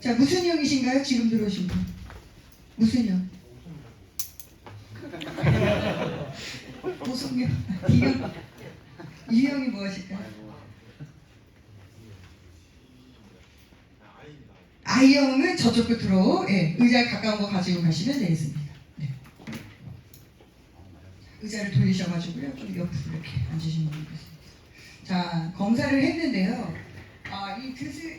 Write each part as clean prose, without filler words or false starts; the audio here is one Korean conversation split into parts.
자, 무슨 형이신가요? 지금 들어오신 분. 무슨 형? 무슨 형? D형? U형이 무엇일까요? I형은 저쪽 끝으로 의자 가까운 거 가지고 가시면 되겠습니다. 네. 의자를 돌리셔가지고요. 좀 옆으로 이렇게 앉으시면 되겠습니다. 자, 검사를 했는데요. 이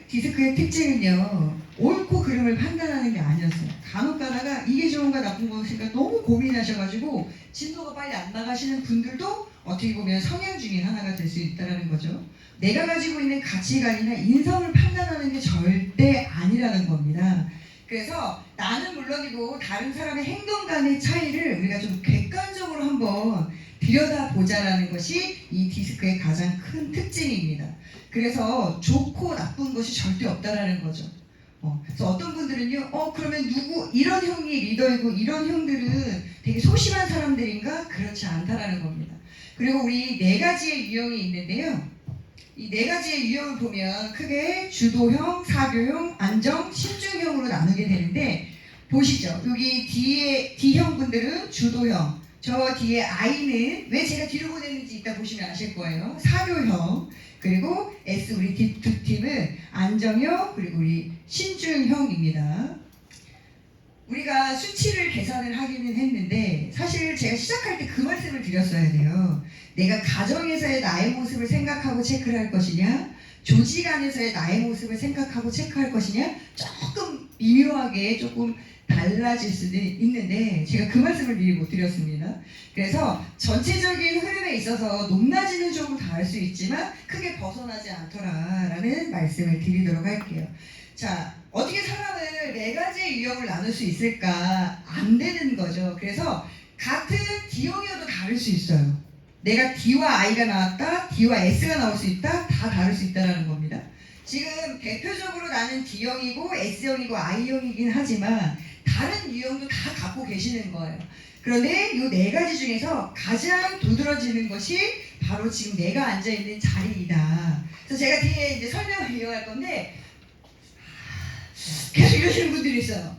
디스크의 특징은요, 옳고 그름을 판단하는 게 아니었어요. 간혹 가다가 이게 좋은가 나쁜 것인가 너무 고민하셔가지고 진도가 빨리 안 나가시는 분들도 어떻게 보면 성향 중에 하나가 될 수 있다는 거죠. 내가 가지고 있는 가치관이나 인성을 판단하는 게 절대 아니라는 겁니다. 그래서 나는 물론이고 다른 사람의 행동 간의 차이를 우리가 좀 객관적으로 한번 들여다보자라는 것이 이 디스크의 가장 큰 특징입니다. 그래서 좋고 나쁜 것이 절대 없다라는 거죠. 그래서 어떤 분들은요, 그러면 이런 형이 리더이고 이런 형들은 되게 소심한 사람들인가? 그렇지 않다라는 겁니다. 그리고 우리 4가지의 유형이 있는데요. 이 4가지의 유형을 보면 크게 주도형, 사교형, 안정, 신중형으로 나누게 되는데, 보시죠. 여기 뒤에 D형 분들은 주도형, 저 뒤에 I는 왜 제가 뒤로 보냈는지 이따 보시면 아실 거예요. 사교형, 그리고 S 우리 두 팀은 안정형, 그리고 우리 신중형입니다. 우리가 수치를 계산을 하기는 했는데 사실 제가 시작할 때 그 말씀을 드렸어야 돼요. 내가 가정에서의 나의 모습을 생각하고 체크를 할 것이냐, 조직 안에서의 나의 모습을 생각하고 체크할 것이냐, 조금 미묘하게 조금 달라질 수도 있는데 제가 그 말씀을 미리 못 드렸습니다. 그래서 전체적인 흐름에 있어서 높낮이는 조금 다를 수 있지만 크게 벗어나지 않더라라는 말씀을 드리도록 할게요. 자, 어떻게 사람을 4가지의 유형을 나눌 수 있을까? 안 되는 거죠. 그래서 같은 D형이어도 다를 수 있어요. 내가 D와 I가 나왔다, D와 S가 나올 수 있다, 다 다를 수 있다는 겁니다. 지금 대표적으로 나는 D형이고 S형이고 I형이긴 하지만 다른 유형도 다 갖고 계시는 거예요. 그런데 이 4가지 중에서 가장 두드러지는 것이 바로 지금 내가 앉아있는 자리이다. 그래서 제가 뒤에 이제 설명을 이어갈 건데 계속 이러시는 분들이 있어요.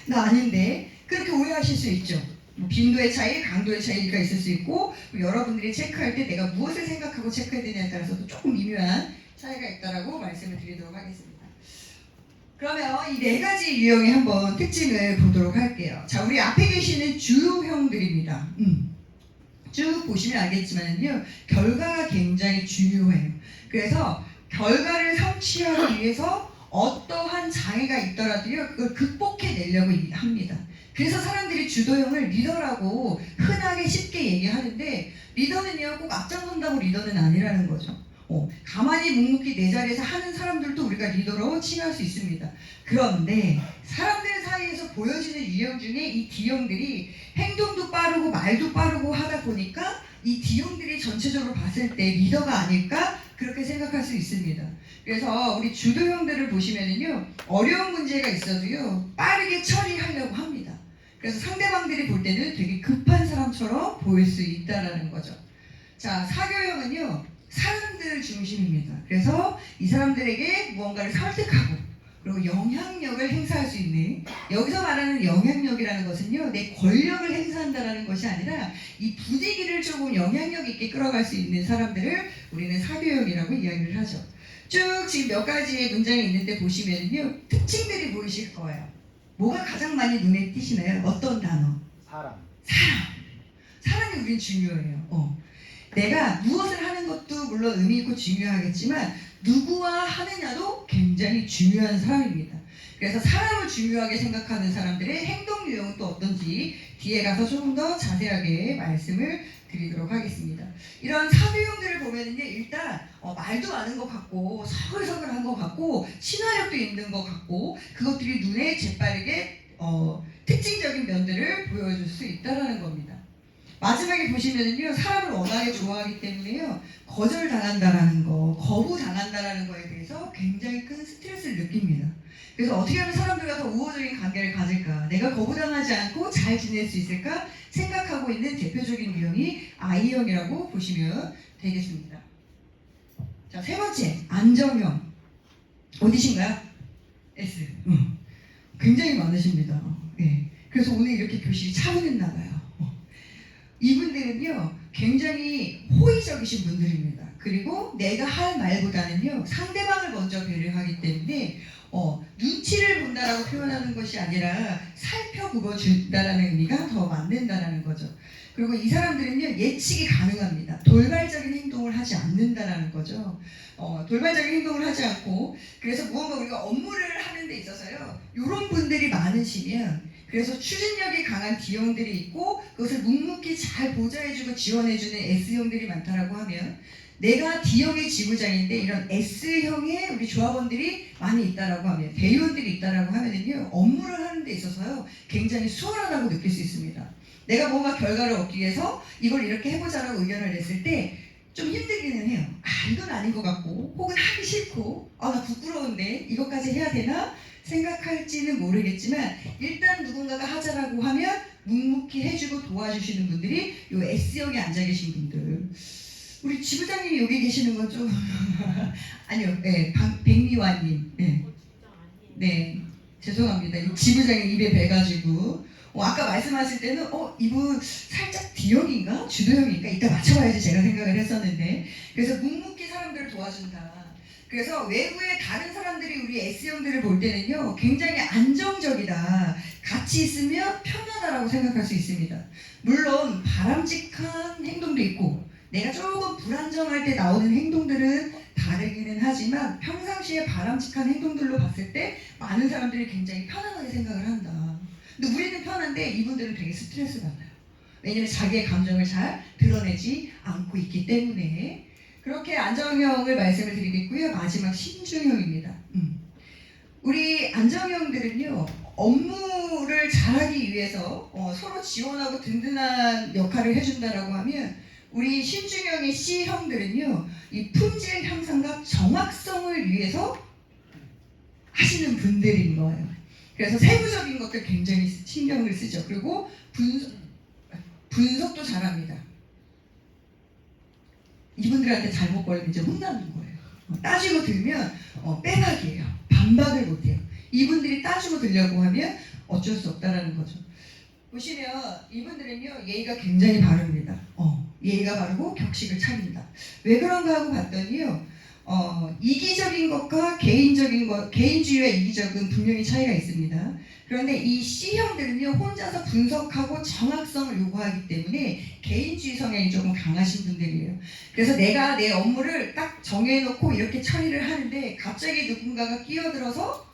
나 아닌데 그렇게 오해하실 수 있죠. 빈도의 차이, 강도의 차이가 있을 수 있고 여러분들이 체크할 때 내가 무엇을 생각하고 체크해야 되냐에 따라서도 조금 미묘한 차이가 있다라고 말씀을 드리도록 하겠습니다. 그러면 이 4가지 유형의 한번 특징을 보도록 할게요. 자, 우리 앞에 계시는 주형들입니다. 쭉 보시면 알겠지만요, 결과가 굉장히 중요해요. 그래서 결과를 성취하기 위해서 어떠한 장애가 있더라도요, 그걸 극복해내려고 합니다. 그래서 사람들이 주도형을 리더라고 흔하게 쉽게 얘기하는데, 리더는요 꼭 앞장선다고 리더는 아니라는 거죠. 가만히 묵묵히 내 자리에서 하는 사람들도 우리가 리더로 칭할 수 있습니다. 그런데 사람들 사이에서 보여지는 유형 중에 이 D형들이 행동도 빠르고 말도 빠르고 하다 보니까 이 D형들이 전체적으로 봤을 때 리더가 아닐까? 그렇게 생각할 수 있습니다. 그래서 우리 주도형들을 보시면은요, 어려운 문제가 있어도요 빠르게 처리하려고 합니다. 그래서 상대방들이 볼 때는 되게 급한 사람처럼 보일 수 있다라는 거죠. 자, 사교형은요 사람들 중심입니다. 그래서 이 사람들에게 무언가를 설득하고 그리고 영향력을 행사할 수 있는, 여기서 말하는 영향력이라는 것은요, 내 권력을 행사한다는 것이 아니라 이 분위기를 조금 영향력 있게 끌어갈 수 있는 사람들을 우리는 사교형이라고 이야기를 하죠. 쭉 지금 몇 가지의 문장이 있는데 보시면요, 특징들이 보이실 거예요. 뭐가 가장 많이 눈에 띄시나요? 어떤 단어? 사람이 우린 중요해요. 내가 무엇을 하는 것도 물론 의미 있고 중요하겠지만 누구와 하느냐도 굉장히 중요한 사람입니다. 그래서 사람을 중요하게 생각하는 사람들의 행동 유형은 또 어떤지 뒤에 가서 조금 더 자세하게 말씀을 드리도록 하겠습니다. 이런 사교형들을 보면은요, 일단 말도 많은 것 같고 서글서글한 것 같고 친화력도 있는 것 같고 그것들이 눈에 재빠르게 특징적인 면들을 보여줄 수 있다는 겁니다. 마지막에 보시면은요, 사람을 워낙에 좋아하기 때문에요, 거절당한다라는 거, 거부당한다라는 거에 대해서 굉장히 큰 스트레스를 느낍니다. 그래서 어떻게 하면 사람들과 더 우호적인 관계를 가질까, 내가 거부당하지 않고 잘 지낼 수 있을까 생각하고 있는 대표적인 유형이 I형이라고 보시면 되겠습니다. 자, 3번째, 안정형. 어디신가요? S. 굉장히 많으십니다. 예. 그래서 오늘 이렇게 교실이 차분했나 봐요. 이분들은요 굉장히 호의적이신 분들입니다. 그리고 내가 할 말보다는요 상대방을 먼저 배려하기 때문에 눈치를 본다라고 표현하는 것이 아니라 살펴보고 준다라는 의미가 더 맞는다라는 거죠. 그리고 이 사람들은요 예측이 가능합니다. 돌발적인 행동을 하지 않는다라는 거죠. 돌발적인 행동을 하지 않고 그래서 무언가 우리가 업무를 하는 데 있어서요 이런 분들이 많으시면 그래서 추진력이 강한 D형들이 있고 그것을 묵묵히 잘 보좌해주고 지원해주는 S형들이 많다라고 하면 내가 D형의 지부장인데 이런 S형의 우리 조합원들이 많이 있다라고 하면 대의원들이 있다라고 하면은요 업무를 하는 데 있어서요 굉장히 수월하다고 느낄 수 있습니다. 내가 뭔가 결과를 얻기 위해서 이걸 이렇게 해보자라고 의견을 냈을 때 좀 힘들기는 해요. 이건 아닌 것 같고 혹은 하기 싫고 나 부끄러운데 이것까지 해야 되나 생각할지는 모르겠지만 일단 누군가가 하자라고 하면 묵묵히 해주고 도와주시는 분들이 요 S형에 앉아 계신 분들. 우리 지부장님이 여기 계시는 건 좀 아니요, 네, 백미화님, 네, 죄송합니다. 이 지부장이 입에 배가지고 아까 말씀하실 때는 이분 살짝 D형인가 주도형인가 이따 맞춰봐야지 제가 생각을 했었는데 그래서 묵묵히 사람들을 도와준다. 그래서 외부의 다른 사람들이 우리 S형들을 볼 때는요 굉장히 안정적이다. 같이 있으면 편하다라고 생각할 수 있습니다. 물론 바람직한 행동도 있고 내가 조금 불안정할 때 나오는 행동들은 다르기는 하지만 평상시에 바람직한 행동들로 봤을 때 많은 사람들이 굉장히 편안하게 생각을 한다. 근데 우리는 편한데 이분들은 되게 스트레스 받아요. 왜냐면 자기의 감정을 잘 드러내지 않고 있기 때문에. 그렇게 안정형을 말씀을 드리겠고요. 마지막 신중형입니다. 우리 안정형들은요 업무를 잘하기 위해서 서로 지원하고 든든한 역할을 해준다라고 하면 우리 신중형의 C형들은요 이 품질 향상과 정확성을 위해서 하시는 분들인 거예요. 그래서 세부적인 것들 굉장히 신경을 쓰죠. 그리고 분석도 잘합니다. 이분들한테 잘못 걸리면 이제 혼나는 거예요. 따지고 들면 빼박이에요. 반박을 못해요. 이분들이 따지고 들려고 하면 어쩔 수 없다라는 거죠. 보시면 이분들은요 예의가 굉장히 바릅니다. 예의가 바르고 격식을 차린다. 왜 그런가 하고 봤더니요 이기적인 것과 개인주의와 이기적은 분명히 차이가 있습니다. 그런데 이 C형들은요 혼자서 분석하고 정확성을 요구하기 때문에 개인주의 성향이 조금 강하신 분들이에요. 그래서 내가 내 업무를 딱 정해놓고 이렇게 처리를 하는데 갑자기 누군가가 끼어들어서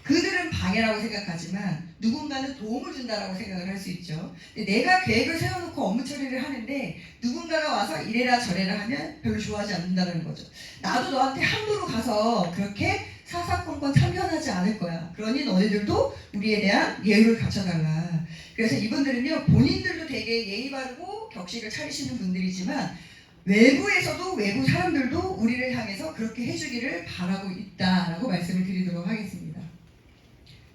그들은 방해라고 생각하지만 누군가는 도움을 준다라고 생각을 할 수 있죠. 내가 계획을 세워놓고 업무 처리를 하는데 누군가가 와서 이래라 저래라 하면 별로 좋아하지 않는다는 거죠. 나도 너한테 함부로 가서 그렇게 사사건건 참견하지 않을 거야. 그러니 너희들도 우리에 대한 예의를 갖춰달라. 그래서 이분들은요 본인들도 되게 예의 바르고 격식을 차리시는 분들이지만 외부에서도 외부 사람들도 우리를 향해서 그렇게 해주기를 바라고 있다라고 말씀을 드리도록 하겠습니다.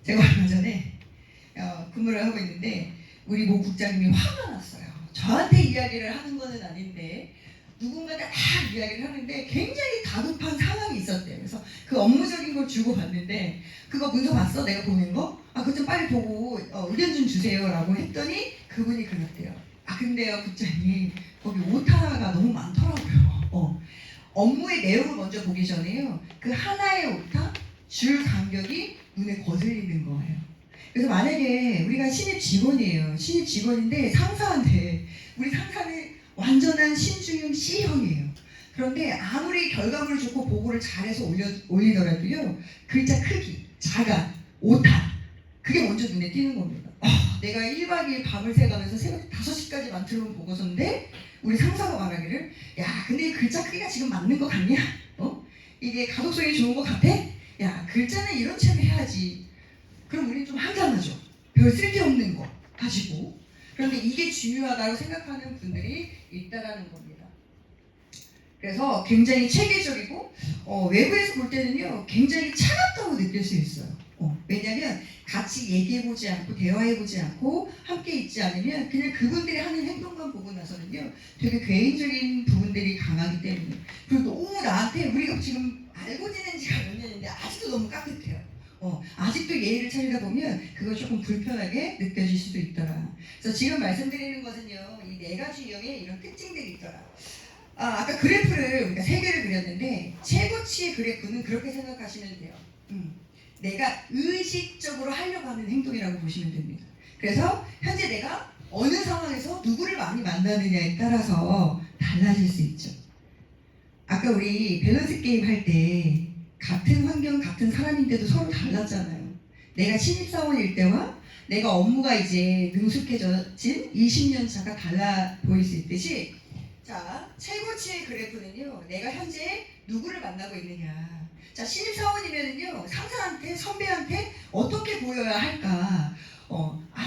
제가 얼마 전에 근무를 하고 있는데 우리 모 국장님이 화가 났어요. 저한테 이야기를 하는 거는 아닌데 누군가가 다 이야기를 하는데 굉장히 다급한 상황이 있었대요. 그래서 그 업무적인 걸 주고 봤는데 그거 문서 봤어? 내가 보낸 거? 그거 좀 빨리 보고 의견 좀 주세요 라고 했더니 그분이 그랬대요. 근데요 국장님 거기 오타가 너무 많더라고요. 업무의 내용을 먼저 보기 전에요 그 하나의 오타 줄 간격이 눈에 거슬리는 거예요. 그래서 만약에 우리가 신입 직원이에요. 신입 직원인데 상사한테 우리 상사는 완전한 신중형 C형이에요. 그런데 아무리 결과물을 좋고 보고를 잘해서 올리더라도요 글자 크기, 자가, 오타 그게 먼저 눈에 띄는 겁니다. 내가 1박 2일 밤을 새가면서 새벽 5시까지 만들어온 보고서인데 우리 상사가 말하기를 야 근데 이 글자 크기가 지금 맞는 거 같냐? 이게 가독성이 좋은 거 같아? 야 글자는 이런 채로 해야지. 그럼 우리는 좀 한잔하죠. 별 쓸데없는 거 가지고. 그런데 이게 중요하다고 생각하는 분들이 있다라는 겁니다. 그래서 굉장히 체계적이고 외부에서 볼 때는요 굉장히 차갑다고 느낄 수 있어요. 왜냐하면 같이 얘기해보지 않고 대화해보지 않고 함께 있지 않으면 그냥 그분들이 하는 행동만 보고 나서는요 되게 개인적인 부분들이 강하기 때문에 그리고 너무 나한테 우리가 지금 알고 지낸 지가 몇 년인데 아직도 너무 깍듯해요. 아직도 예의를 차리다 보면 그거 조금 불편하게 느껴질 수도 있더라. 그래서 지금 말씀드리는 것은요, 이 네 가지 유형의 이런 특징들이 있더라. 아까 그래프를 우리가 세 개를 그렸는데 최고치의 그래프는 그렇게 생각하시면 돼요. 내가 의식적으로 하려고 하는 행동이라고 보시면 됩니다. 그래서 현재 내가 어느 상황에서 누구를 많이 만나느냐에 따라서 달라질 수 있죠. 아까 우리 밸런스 게임 할 때 같은 환경, 같은 사람인데도 서로 달랐잖아요. 내가 신입사원일 때와 내가 업무가 이제 능숙해진 20년 차가 달라 보일 수 있듯이, 자, 최고치의 그래프는요, 내가 현재 누구를 만나고 있느냐. 자, 신입사원이면은요, 상사한테, 선배한테 어떻게 보여야 할까?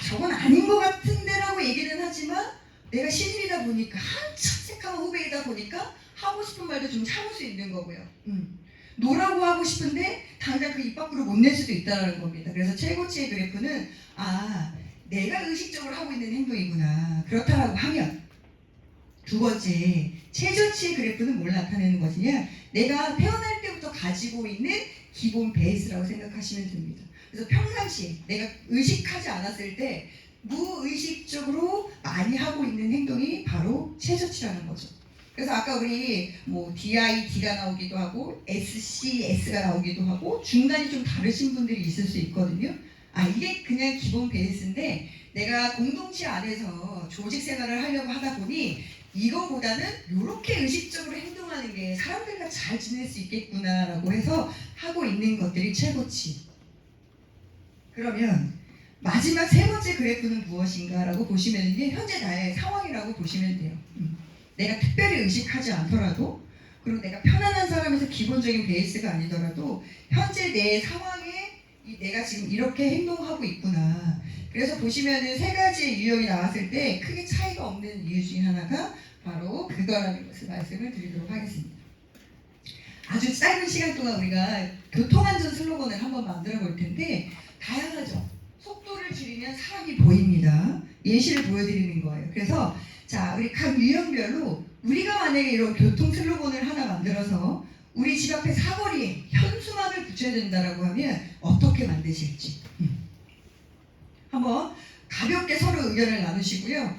저건 아닌 것 같은데라고 얘기는 하지만 내가 신입이다 보니까, 한참 새까만 후배이다 보니까 하고 싶은 말도 좀 참을 수 있는 거고요. 노라고 하고 싶은데 당장 그 입 밖으로 못 낼 수도 있다는 겁니다. 그래서 최고치의 그래프는 내가 의식적으로 하고 있는 행동이구나. 그렇다라고 하면, 두 번째, 최저치의 그래프는 뭘 나타내는 것이냐? 내가 태어날 때부터 가지고 있는 기본 베이스라고 생각하시면 됩니다. 그래서 평상시에 내가 의식하지 않았을 때 무의식적으로 많이 하고 있는 행동이 바로 최저치라는 거죠. 그래서 아까 우리 DI, D가 나오기도 하고 SC, S가 나오기도 하고 중간이 좀 다르신 분들이 있을 수 있거든요. 이게 그냥 기본 베이스인데 내가 공동체 안에서 조직 생활을 하려고 하다 보니 이거보다는 이렇게 의식적으로 행동하는 게 사람들과 잘 지낼 수 있겠구나라고 해서 하고 있는 것들이 최고치. 그러면 마지막 세 번째 그래프는 무엇인가라고 보시면 현재 나의 상황이라고 보시면 돼요. 내가 특별히 의식하지 않더라도, 그리고 내가 편안한 사람에서 기본적인 베이스가 아니더라도 현재 내 상황에 내가 지금 이렇게 행동하고 있구나. 그래서 보시면은 세 가지의 유형이 나왔을 때 크게 차이가 없는 이유 중에 하나가 바로 그거라는 것을 말씀을 드리도록 하겠습니다. 아주 짧은 시간 동안 우리가 교통안전 슬로건을 한번 만들어 볼 텐데 다양하죠. 속도를 줄이면 사람이 보입니다. 예시를 보여드리는 거예요. 그래서 자, 우리 각 유형별로 우리가 만약에 이런 교통 슬로건을 하나 만들어서 우리 집 앞에 사거리에 현수막을 붙여야 된다라고 하면 어떻게 만드실지 한번 가볍게 서로 의견을 나누시고요.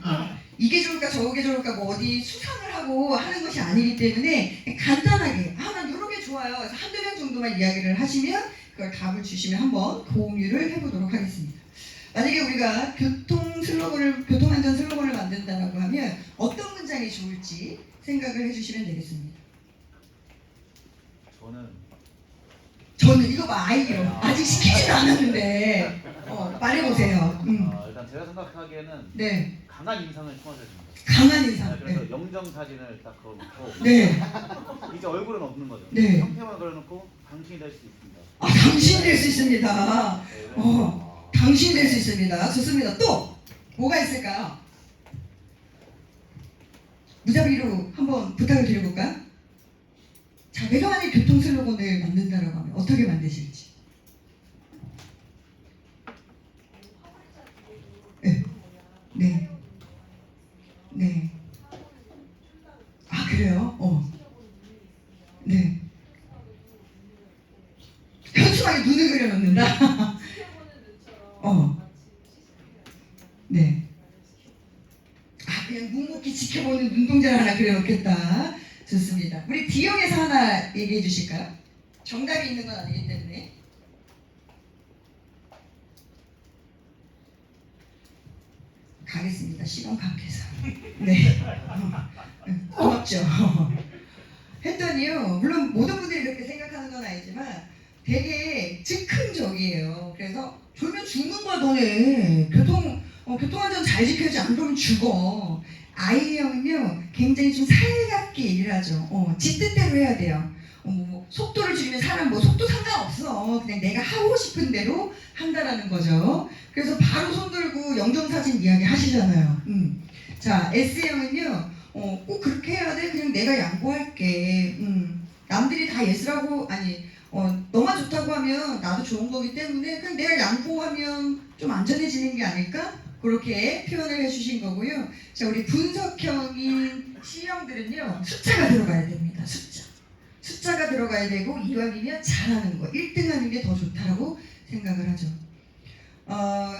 이게 좋을까 저게 좋을까 어디 수상을 하고 하는 것이 아니기 때문에 간단하게 난 이렇게 좋아요. 그래서 한두 명 정도만 이야기를 하시면 그걸 답을 주시면 한번 공유를 해보도록 하겠습니다. 만약에 우리가 교통안전 슬로건을 만든다라고 하면 어떤 문장이 좋을지 생각을 해주시면 되겠습니다. 저는 이거 아이디어 아직 시키지도 않았는데 말해보세요. 일단 제가 생각하기에는 네. 강한 인상을 청하셔야 됩니다. 강한 인상. 그래서 영정 사진을 딱 걸어놓고 네. 이제 얼굴은 없는 거죠. 네. 형태만 걸어놓고 당신이 될 수 있습니다. 당신이 될 수 있습니다. 네. 당신이 될 수 있습니다. 좋습니다. 또 뭐가 있을까요? 무작위로 한번 부탁을 드려볼까요? 자, 내가 만약 교통 슬로건을 만든다라고 하면 어떻게 만드실지. 네. 네. 네. 그래요? 네. 현수막에 눈을 그려놓는다? 네. 그냥 묵묵히 지켜보는 눈동자를 하나 그려놓겠다. 좋습니다. 우리 D형에서 하나 얘기해 주실까요? 정답이 있는 건 아니기 때문에. 가겠습니다. 시간 밖에서. 네. 고맙죠. 했더니요. 물론 모든 분들이 그렇게 생각하는 건 아니지만 되게 즉흥적이에요. 그래서 졸면 죽는 거야 너네. 교통안전 잘 지켜야지 안 그러면 죽어. I형은요 굉장히 좀 살갑게 얘기를 하죠. 지 뜻대로 해야 돼요. 속도를 줄이면 사람 속도 상관없어. 그냥 내가 하고 싶은 대로 한다라는 거죠. 그래서 바로 손 들고 영정사진 이야기 하시잖아요. 자, S형은요 꼭 그렇게 해야 돼. 그냥 내가 양보할게. 남들이 다 예스라고 너만 좋다고 하면 나도 좋은 거기 때문에 그냥 내가 양보하면 좀 안전해지는 게 아닐까? 그렇게 표현을 해주신 거고요. 자, 우리 분석형인 C형들은요 숫자가 들어가야 됩니다. 숫자가 들어가야 되고 이왕이면 잘하는 거 1등 하는 게 더 좋다라고 생각을 하죠.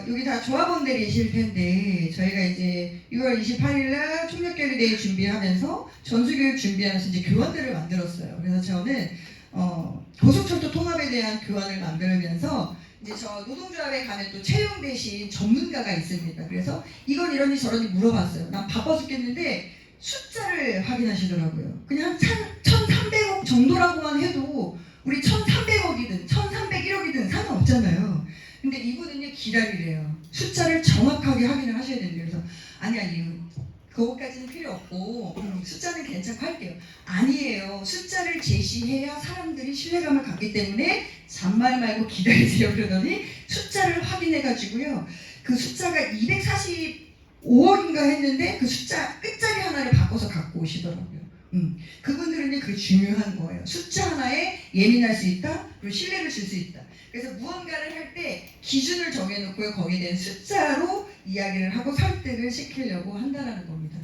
여기 다 조합원들이실 텐데 저희가 이제 6월 28일 날 총력결의대회 준비하면서 전수교육 준비하면서 이제 교환들을 만들었어요. 그래서 저는 고속철도 통합에 대한 교환을 만들면서 이제 저 노동조합에 가면 또 채용 대신 전문가가 있습니다. 그래서 이건 이러니 저러니 물어봤어요. 난 바빠 죽겠는데 숫자를 확인하시더라고요. 그냥 1,300억 정도라고만 해도 우리 1,300억이든 1,301억이든 상관없잖아요. 근데 이분은요 기다리래요. 숫자를 정확하게 확인을 하셔야 된대요. 그래서 아니 그거까지는 필요 없고 숫자는 괜찮고 할게요. 아니에요. 숫자를 제시해야 사람들이 신뢰감을 갖기 때문에 잔말 말고 기다리세요. 그러더니 숫자를 확인해가지고요. 그 숫자가 245억인가 했는데 그 숫자 끝자리 하나를 바꿔서 갖고 오시더라고요. 그분들은 그게 중요한 거예요. 숫자 하나에 예민할 수 있다. 그리고 신뢰를 줄 수 있다. 그래서 무언가를 할 때 기준을 정해놓고 거기에 대한 숫자로 이야기를 하고 설득을 시키려고 한다는 겁니다.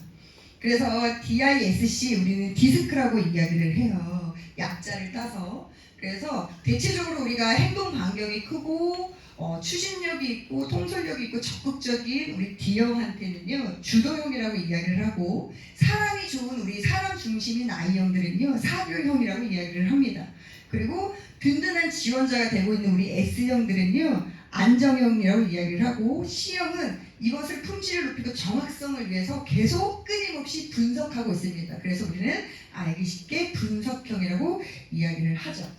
그래서 DISC 우리는 디스크라고 이야기를 해요. 약자를 따서. 그래서 대체적으로 우리가 행동 반경이 크고 추진력이 있고 통솔력이 있고 적극적인 우리 D형한테는요 주도형이라고 이야기를 하고 사람이 좋은 우리 사람 중심인 I형들은요 사교형이라고 이야기를 합니다. 그리고 든든한 지원자가 되고 있는 우리 S형들은요 안정형이라고 이야기를 하고 C형은 이것을 품질을 높이고 정확성을 위해서 계속 끊임없이 분석하고 있습니다. 그래서 우리는 알기 쉽게 분석형이라고 이야기를 하죠.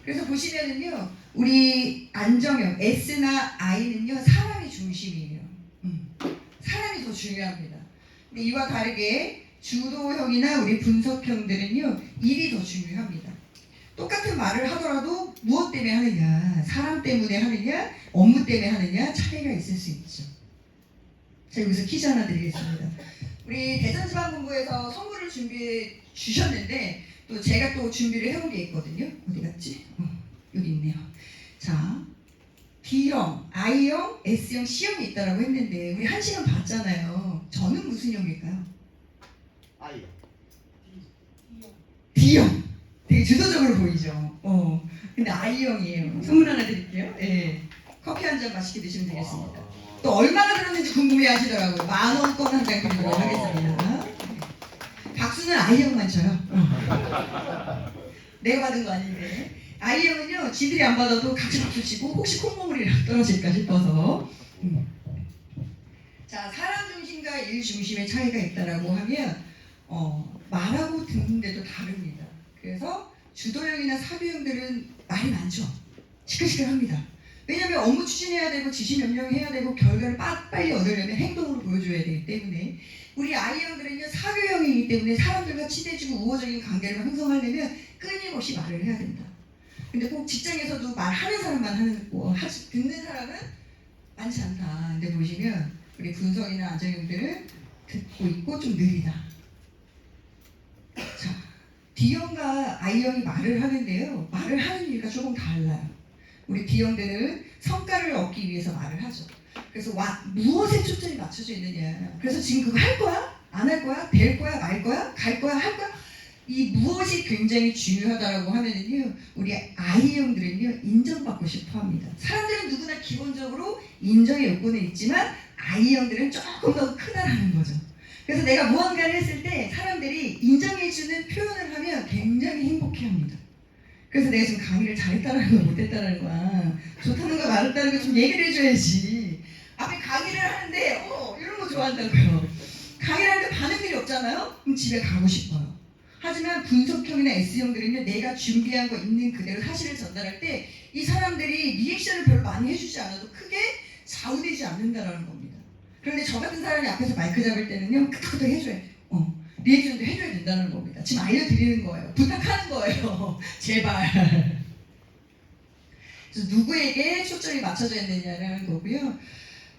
그래서 보시면은요 우리 안정형 S나 I는요 사람이 중심이에요. 사람이 더 중요합니다. 근데 이와 다르게 주도형이나 우리 분석형들은요 일이 더 중요합니다. 똑같은 말을 하더라도 무엇 때문에 하느냐, 사람 때문에 하느냐, 업무 때문에 하느냐 차이가 있을 수 있죠. 자 여기서 퀴즈 하나 드리겠습니다. 우리 대전지방본부에서 선물을 준비해 주셨는데 또 제가 또 준비를 해온 게 있거든요. 어디 갔지? 여기 있네요. 자, B형, I형, S형, C형이 있다라고 했는데 우리 한 시간 봤잖아요. 저는 무슨 형일까요? 아이. D형. 되게 주도적으로 보이죠. 근데 I형이에요. 선물 하나 드릴게요. 예. 커피 한 잔 맛있게 드시면 되겠습니다. 또 얼마나 들었는지 궁금해 하시더라고요. 10,000원권 한 장 드리도록 하겠습니다. 박수는 I형만 쳐요. 내가 받은 거 아닌데. I형은요, 지들이 안 받아도 같이 박수 치고 혹시 콧물이랑 떨어질까 싶어서. 자, 사람 중심과 일 중심의 차이가 있다라고 하면 말하고 듣는데도 다릅니다. 그래서 주도형이나 사교형들은 말이 많죠. 시끌시끌합니다. 왜냐하면 업무 추진해야 되고 지시 명령해야 되고 결과를 빨리 얻으려면 행동으로 보여줘야 되기 때문에 우리 I형들은요 사교형이기 때문에 사람들과 친해지고 우호적인 관계를 형성하려면 끊임없이 말을 해야 된다. 근데 꼭 직장에서도 말하는 사람만 하는 거 듣는 사람은 많지 않다. 근데 보시면 우리 분석이나 안정형들은 듣고 있고 좀 느리다. 자, D형과 I형이 말을 하는데요. 말을 하는 이유가 조금 달라요. 우리 D형들은 성과를 얻기 위해서 말을 하죠. 그래서 무엇에 초점이 맞춰져 있느냐. 그래서 지금 그거 할 거야? 안 할 거야? 될 거야? 말 거야? 갈 거야? 할 거야? 이 무엇이 굉장히 중요하다라고 하면은요. 우리 I형들은요. 인정받고 싶어 합니다. 사람들은 누구나 기본적으로 인정의 요건은 있지만 I형들은 조금 더 크다라는 거죠. 그래서 내가 무언가를 했을 때 사람들이 인정해주는 표현을 하면 굉장히 행복해합니다. 그래서 내가 지금 강의를 잘했다라는 거 못했다라는 거야. 좋다는 거 말했다는 거 좀 얘기를 해줘야지. 앞에 강의를 하는데 이런 거 좋아한다고요. 강의를 하는데 반응들이 없잖아요? 그럼 집에 가고 싶어요. 하지만 분석형이나 S형들은요. 내가 준비한 거 있는 그대로 사실을 전달할 때 이 사람들이 리액션을 별로 많이 해주지 않아도 크게 좌우되지 않는다라는 겁니다. 그런데 저 같은 사람이 앞에서 마이크 잡을 때는요. 크크크 해줘야 돼요. 리액션도 해줘야 된다는 겁니다. 지금 알려드리는 거예요. 부탁하는 거예요. 제발. 그래서 누구에게 초점이 맞춰져 있느냐라는 거고요.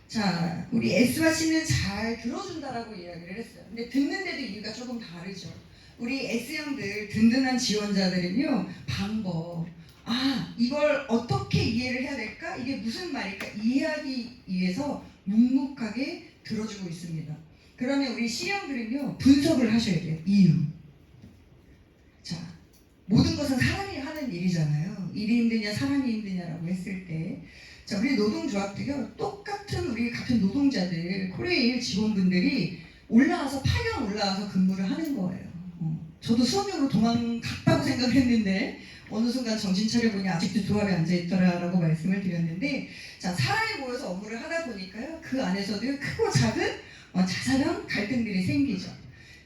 자, 우리 S와 C는 잘 들어준다라고 이야기를 했어요. 근데 듣는데도 이유가 조금 다르죠. 우리 S형들, 든든한 지원자들은요. 방법. 이걸 어떻게 이해를 해야 될까? 이게 무슨 말일까? 이해하기 위해서 묵묵하게 들어주고 있습니다. 그러면 우리 C형들은요. 분석을 하셔야 돼요. 이유. 자, 모든 것은 사람이 하는 일이잖아요. 일이 힘드냐 사람이 힘드냐라고 했을 때, 자, 우리 노동조합도요, 똑같은 우리 같은 노동자들, 코레일 직원분들이 올라와서 파견 올라와서 근무를 하는 거예요. 저도 수업용으로 도망갔다고 생각했는데 어느 순간 정신 차려보니 아직도 조합에 앉아있더라라고 말씀을 드렸는데, 자, 사람이 모여서 업무를 하다 보니까요, 그 안에서도 크고 작은 자잘한 갈등들이 생기죠.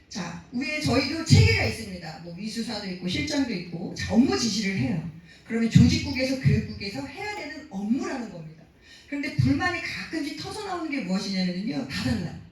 자, 위에 저희도 체계가 있습니다. 뭐 위수사도 있고 실장도 있고, 자, 업무 지시를 해요. 그러면 조직국에서 교육국에서 해야 되는 업무라는 겁니다. 그런데 불만이 가끔씩 터져 나오는 게 무엇이냐면요, 다 달라요.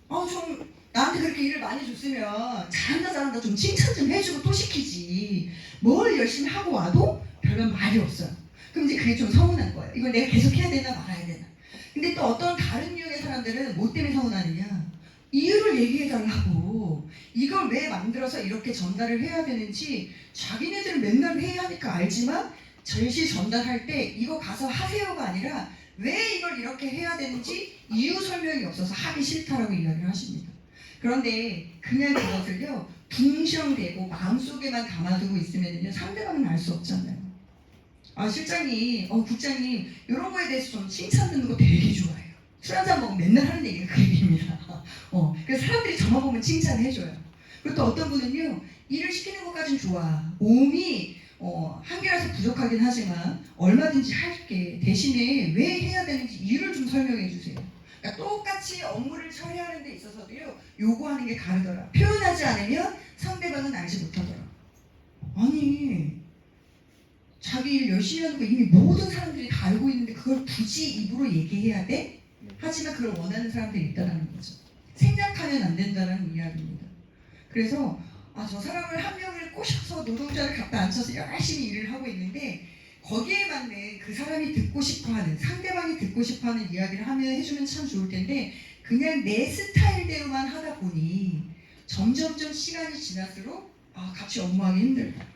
좀 나한테 그렇게 일을 많이 줬으면 잘한다 좀 칭찬 좀 해주고 또 시키지, 뭘 열심히 하고 와도 별반 말이 없어요. 그럼 이제 그게 좀 서운한 거예요. 이걸 내가 계속 해야 되나 말아야 되나. 근데 또 어떤 다른 유형의 사람들은 뭐 때문에 서운하느냐, 이유를 얘기해달라고, 이걸 왜 만들어서 이렇게 전달을 해야 되는지 자기네들은 맨날 해야 하니까 알지만 절시 전달할 때 이거 가서 하세요가 아니라 왜 이걸 이렇게 해야 되는지 이유 설명이 없어서 하기 싫다라고 이야기를 하십니다. 그런데 그냥 그것을요, 붕시렁대고 마음속에만 담아두고 있으면요, 상대방은 알 수 없잖아요. 실장님, 국장님, 이런 거에 대해서 좀 칭찬 듣는 거 되게 좋아해요. 술 한잔 먹으면 맨날 하는 얘기가 그 얘기입니다. 그래서 사람들이 저만 보면 칭찬해줘요. 그리고 또 어떤 분은요, 일을 시키는 것까진 좋아. 몸이 한계라서 부족하긴 하지만 얼마든지 할게. 대신에 왜 해야 되는지 이유를 좀 설명해 주세요. 그러니까 똑같이 업무를 처리하는 데 있어서도요, 요구하는 게 다르더라. 표현하지 않으면 상대방은 알지 못하더라. 아니, 자기 일 열심히 하는 거 이미 모든 사람들이 다 알고 있는데 그걸 굳이 입으로 얘기해야 돼? 하지만 그걸 원하는 사람들이 있다는 거죠. 생략하면 안 된다는 이야기입니다. 그래서 저 사람을 한 명을 꼬셔서 노동자를 갖다 앉혀서 열심히 일을 하고 있는데, 거기에 맞는 그 사람이 듣고 싶어하는, 상대방이 듣고 싶어하는 이야기를 해주면 참 좋을 텐데, 그냥 내 스타일대로만 하다 보니 점점점 시간이 지날수록 같이 업무하기 힘들다.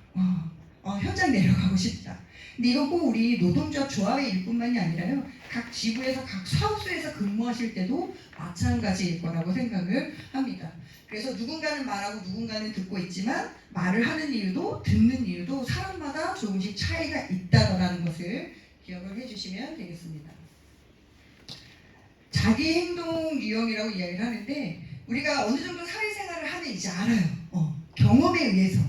현장 내려가고 싶다. 근데 이건 꼭 우리 노동조합 조합의 일뿐만이 아니라요, 각 지부에서 각 사업소에서 근무하실 때도 마찬가지일 거라고 생각을 합니다. 그래서 누군가는 말하고 누군가는 듣고 있지만 말을 하는 이유도 듣는 이유도 사람마다 조금씩 차이가 있다라는 것을 기억을 해주시면 되겠습니다. 자기 행동 유형이라고 이야기를 하는데, 우리가 어느 정도 사회생활을 하면 이제 알아요. 경험에 의해서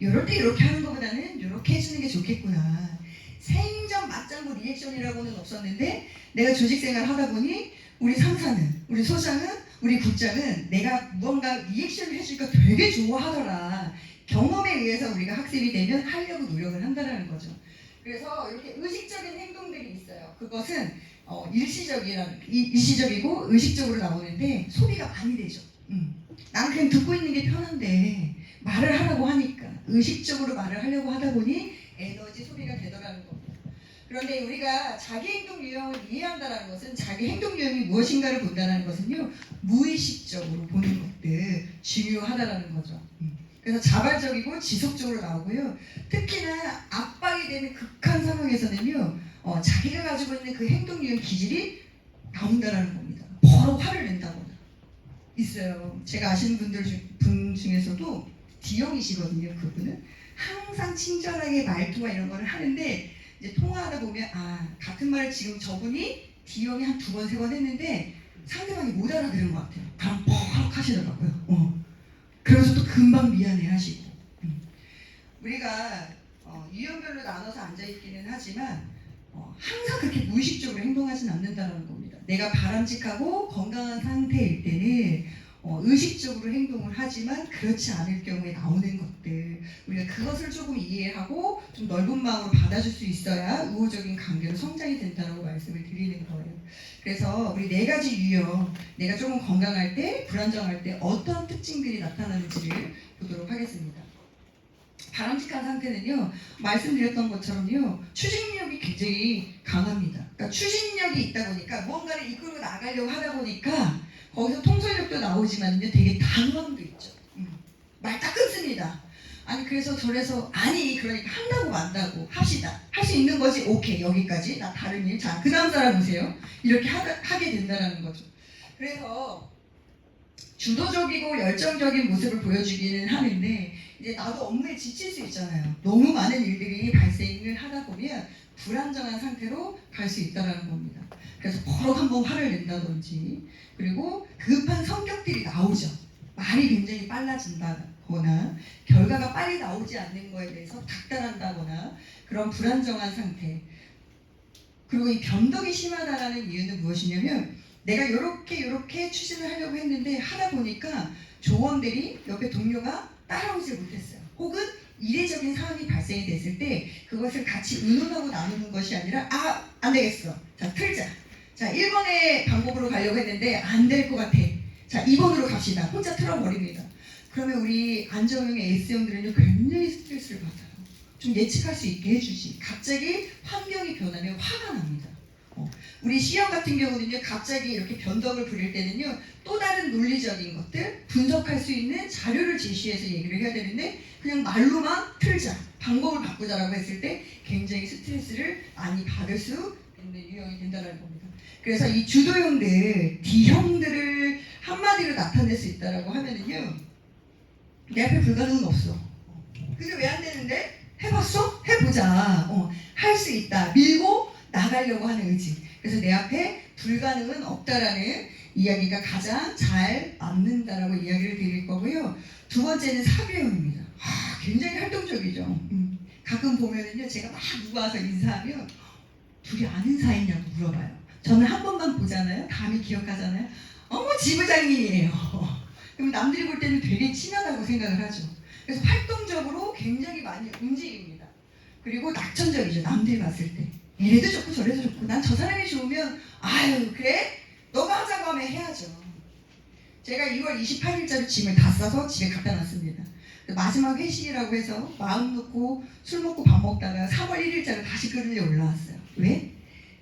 이럴 때 이렇게 하는 것보다는 이렇게 해주는 게 좋겠구나. 생전 맞장구 리액션이라고는 없었는데, 내가 조직생활을 하다 보니 우리 상사는, 우리 소장은, 우리 국장은 내가 무언가 리액션을 해주니까 되게 좋아하더라. 경험에 의해서 우리가 학습이 되면 하려고 노력을 한다는 거죠. 그래서 이렇게 의식적인 행동들이 있어요. 그것은 일시적이고 의식적으로 나오는데 소비가 많이 되죠. 난 그냥 듣고 있는 게 편한데 말을 하라고 하니까 의식적으로 말을 하려고 하다 보니 에너지 소비가 되더라는 겁니다. 그런데 우리가 자기 행동 유형을 이해한다는 것은, 자기 행동 유형이 무엇인가를 본다는 것은요, 무의식적으로 보는 것들 중요하다라는 거죠. 그래서 자발적이고 지속적으로 나오고요, 특히나 압박이 되는 극한 상황에서는요, 자기가 가지고 있는 그 행동 유형 기질이 나온다라는 겁니다. 바로 화를 낸다거나 있어요. 제가 아시는 분 중에서도 D형이시거든요. 그분은 항상 친절하게 말투와 이런 거를 하는데, 이제 통화하다 보면 같은 말을 지금 저분이 D형이 한 2번, 3번 했는데 상대방이 못 알아들은 것 같아요. 그럼 퍽 하시더라고요. 그러면서 또 금방 미안해 하시고. 우리가 유형별로 나눠서 앉아있기는 하지만 항상 그렇게 무의식적으로 행동하진 않는다는 겁니다. 내가 바람직하고 건강한 상태일 때는 의식적으로 행동을 하지만 그렇지 않을 경우에 나오는 것들, 우리가 그것을 조금 이해하고 좀 넓은 마음으로 받아줄 수 있어야 우호적인 관계로 성장이 된다고 말씀을 드리는 거예요. 그래서 우리 4가지 유형, 내가 조금 건강할 때, 불안정할 때 어떤 특징들이 나타나는지를 보도록 하겠습니다. 바람직한 상태는요, 말씀드렸던 것처럼요, 추진력이 굉장히 강합니다. 그러니까 추진력이 있다 보니까 무언가를 이끌고 나가려고 하다 보니까 거기서 통솔력도 나오지만요, 되게 단호함도 있죠. 말 딱 끊습니다. 그래서 저래서 그러니까 한다고 만다고 합시다. 할 수 있는 거지. 오케이, 여기까지. 나 다른 일. 자, 그 다음 사람 보세요. 이렇게 하게 된다는 거죠. 그래서 주도적이고 열정적인 모습을 보여주기는 하는데 이제 나도 업무에 지칠 수 있잖아요. 너무 많은 일들이 발생을 하다 보면 불안정한 상태로 갈 수 있다는 겁니다. 그래서 버럭 한번 화를 낸다든지 그리고 급한 성격들이 나오죠. 말이 굉장히 빨라진다거나 결과가 빨리 나오지 않는 거에 대해서 닥달한다거나 그런 불안정한 상태. 그리고 이 변덕이 심하다라는 이유는 무엇이냐면 내가 이렇게 추진을 하려고 했는데 하다 보니까 조원들이 옆에 동료가 따라오지 못했어요. 혹은 이례적인 상황이 발생이 됐을 때 그것을 같이 의논하고 나누는 것이 아니라 안 되겠어. 자, 틀자. 자, 1번의 방법으로 가려고 했는데 안 될 것 같아. 자, 2번으로 갑시다. 혼자 틀어버립니다. 그러면 우리 안정형의 S형들은요 굉장히 스트레스를 받아요. 좀 예측할 수 있게 해주지. 갑자기 환경이 변하면 화가 납니다. 우리 C형 같은 경우는요 갑자기 이렇게 변덕을 부릴 때는요 또 다른 논리적인 것들 분석할 수 있는 자료를 제시해서 얘기를 해야 되는데 그냥 말로만 틀자 방법을 바꾸자라고 했을 때 굉장히 스트레스를 많이 받을 수 있는 유형이 된다는 겁니다. 그래서 이 주도형들 D형들을 한마디로 나타낼 수 있다라고 하면은요 내 앞에 불가능은 없어. 근데 왜 안 되는데? 해봤어? 해보자. 할 수 있다. 밀고 나가려고 하는 의지. 그래서 내 앞에 불가능은 없다라는 이야기가 가장 잘 맞는다라고 이야기를 드릴 거고요. 두 번째는 사교형입니다. 굉장히 활동적이죠. 가끔 보면은요, 제가 막 누가 와서 인사하면 둘이 아는 사이냐고 물어봐요. 저는 한 번만 보잖아요. 감히 기억하잖아요. 어머 지부장님이에요. 그럼 남들이 볼 때는 되게 친하다고 생각을 하죠. 그래서 활동적으로 굉장히 많이 움직입니다. 그리고 낙천적이죠. 남들이 봤을 때. 이래도 좋고 저래도 좋고 난 저 사람이 좋으면 아유 그래? 너가 하자고 하면 해야죠. 제가 2월 28일자로 짐을 다 싸서 집에 갖다 놨습니다. 마지막 회식이라고 해서 마음 놓고 술 먹고 밥 먹다가 3월 1일자로 다시 끌려 올라왔어요. 왜?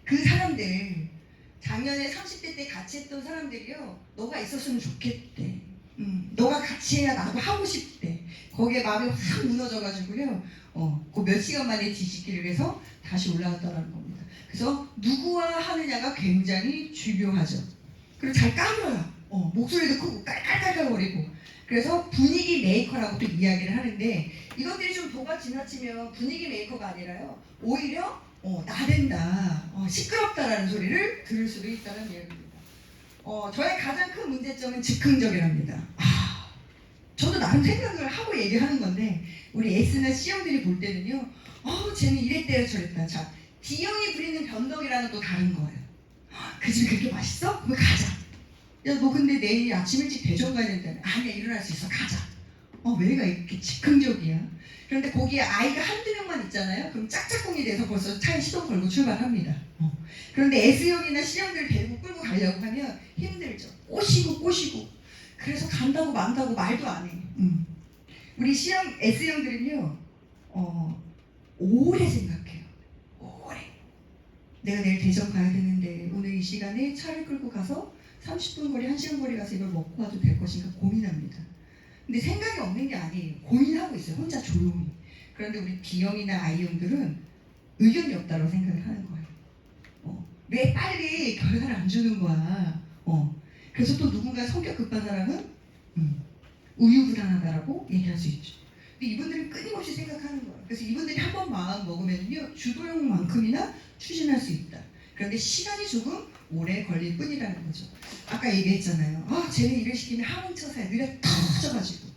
그 사람들 작년에 30대 때 같이 했던 사람들이요 너가 있었으면 좋겠대. 너가 같이 해야 나도 하고 싶대. 거기에 마음이 확 무너져가지고요 그 몇 시간 만에 뒤집기를 해서 다시 올라왔다는 겁니다. 그래서 누구와 하느냐가 굉장히 중요하죠. 그리고 잘 까불어요. 목소리도 크고 깔깔깔거리고. 그래서 분위기 메이커라고 또 이야기를 하는데 이것들이 좀 도가 지나치면 분위기 메이커가 아니라요 오히려 나댄다, 시끄럽다라는 소리를 들을 수도 있다는 이야기입니다. 저의 가장 큰 문제점은 즉흥적이랍니다. 저도 나름 생각을 하고 얘기하는 건데 우리 S나 C형들이 볼 때는요 쟤는 이랬대요 저랬다. 자, D형이 부리는 변덕이라는 또 다른 거예요. 그 집이 그렇게 맛있어? 그럼 가자. 야 너 근데 내일 아침 일찍 대전 가야 된다며. 아니야 일어날 수 있어 가자. 왜가 이렇게 즉흥적이야. 그런데 거기에 아이가 한두 명만 있잖아요. 그럼 짝짝꿍이 돼서 벌써 차에 시동 걸고 출발합니다. 그런데 S형이나 C형들을 데리고 끌고 가려고 하면 힘들죠. 꼬시고 그래서 간다고 만다고 말도 안 해. 우리 C형, S형들은요 오래 생각해요. 오래. 내가 내일 대전 가야 되는데 오늘 이 시간에 차를 끌고 가서 30분 거리, 1시간 거리 가서 이걸 먹고 와도 될 것인가 고민합니다. 근데 생각이 없는 게 아니에요. 고민하고 있어요. 혼자 조용히. 그런데 우리 D형이나 I형들은 의견이 없다고 생각을 하는 거예요. 왜 빨리 결과를 안 주는 거야. 그래서 또 누군가 성격 급한 사람은 우유부단하다라고 얘기할 수 있죠. 근데 이분들은 끊임없이 생각하는 거예요. 그래서 이분들이 한 번 마음 먹으면요 주도형만큼이나 추진할 수 있다. 그런데 시간이 조금 오래 걸릴 뿐이라는 거죠. 아까 얘기했잖아요. 쟤는 일을 시키면 하문처사에 느려 터져가지고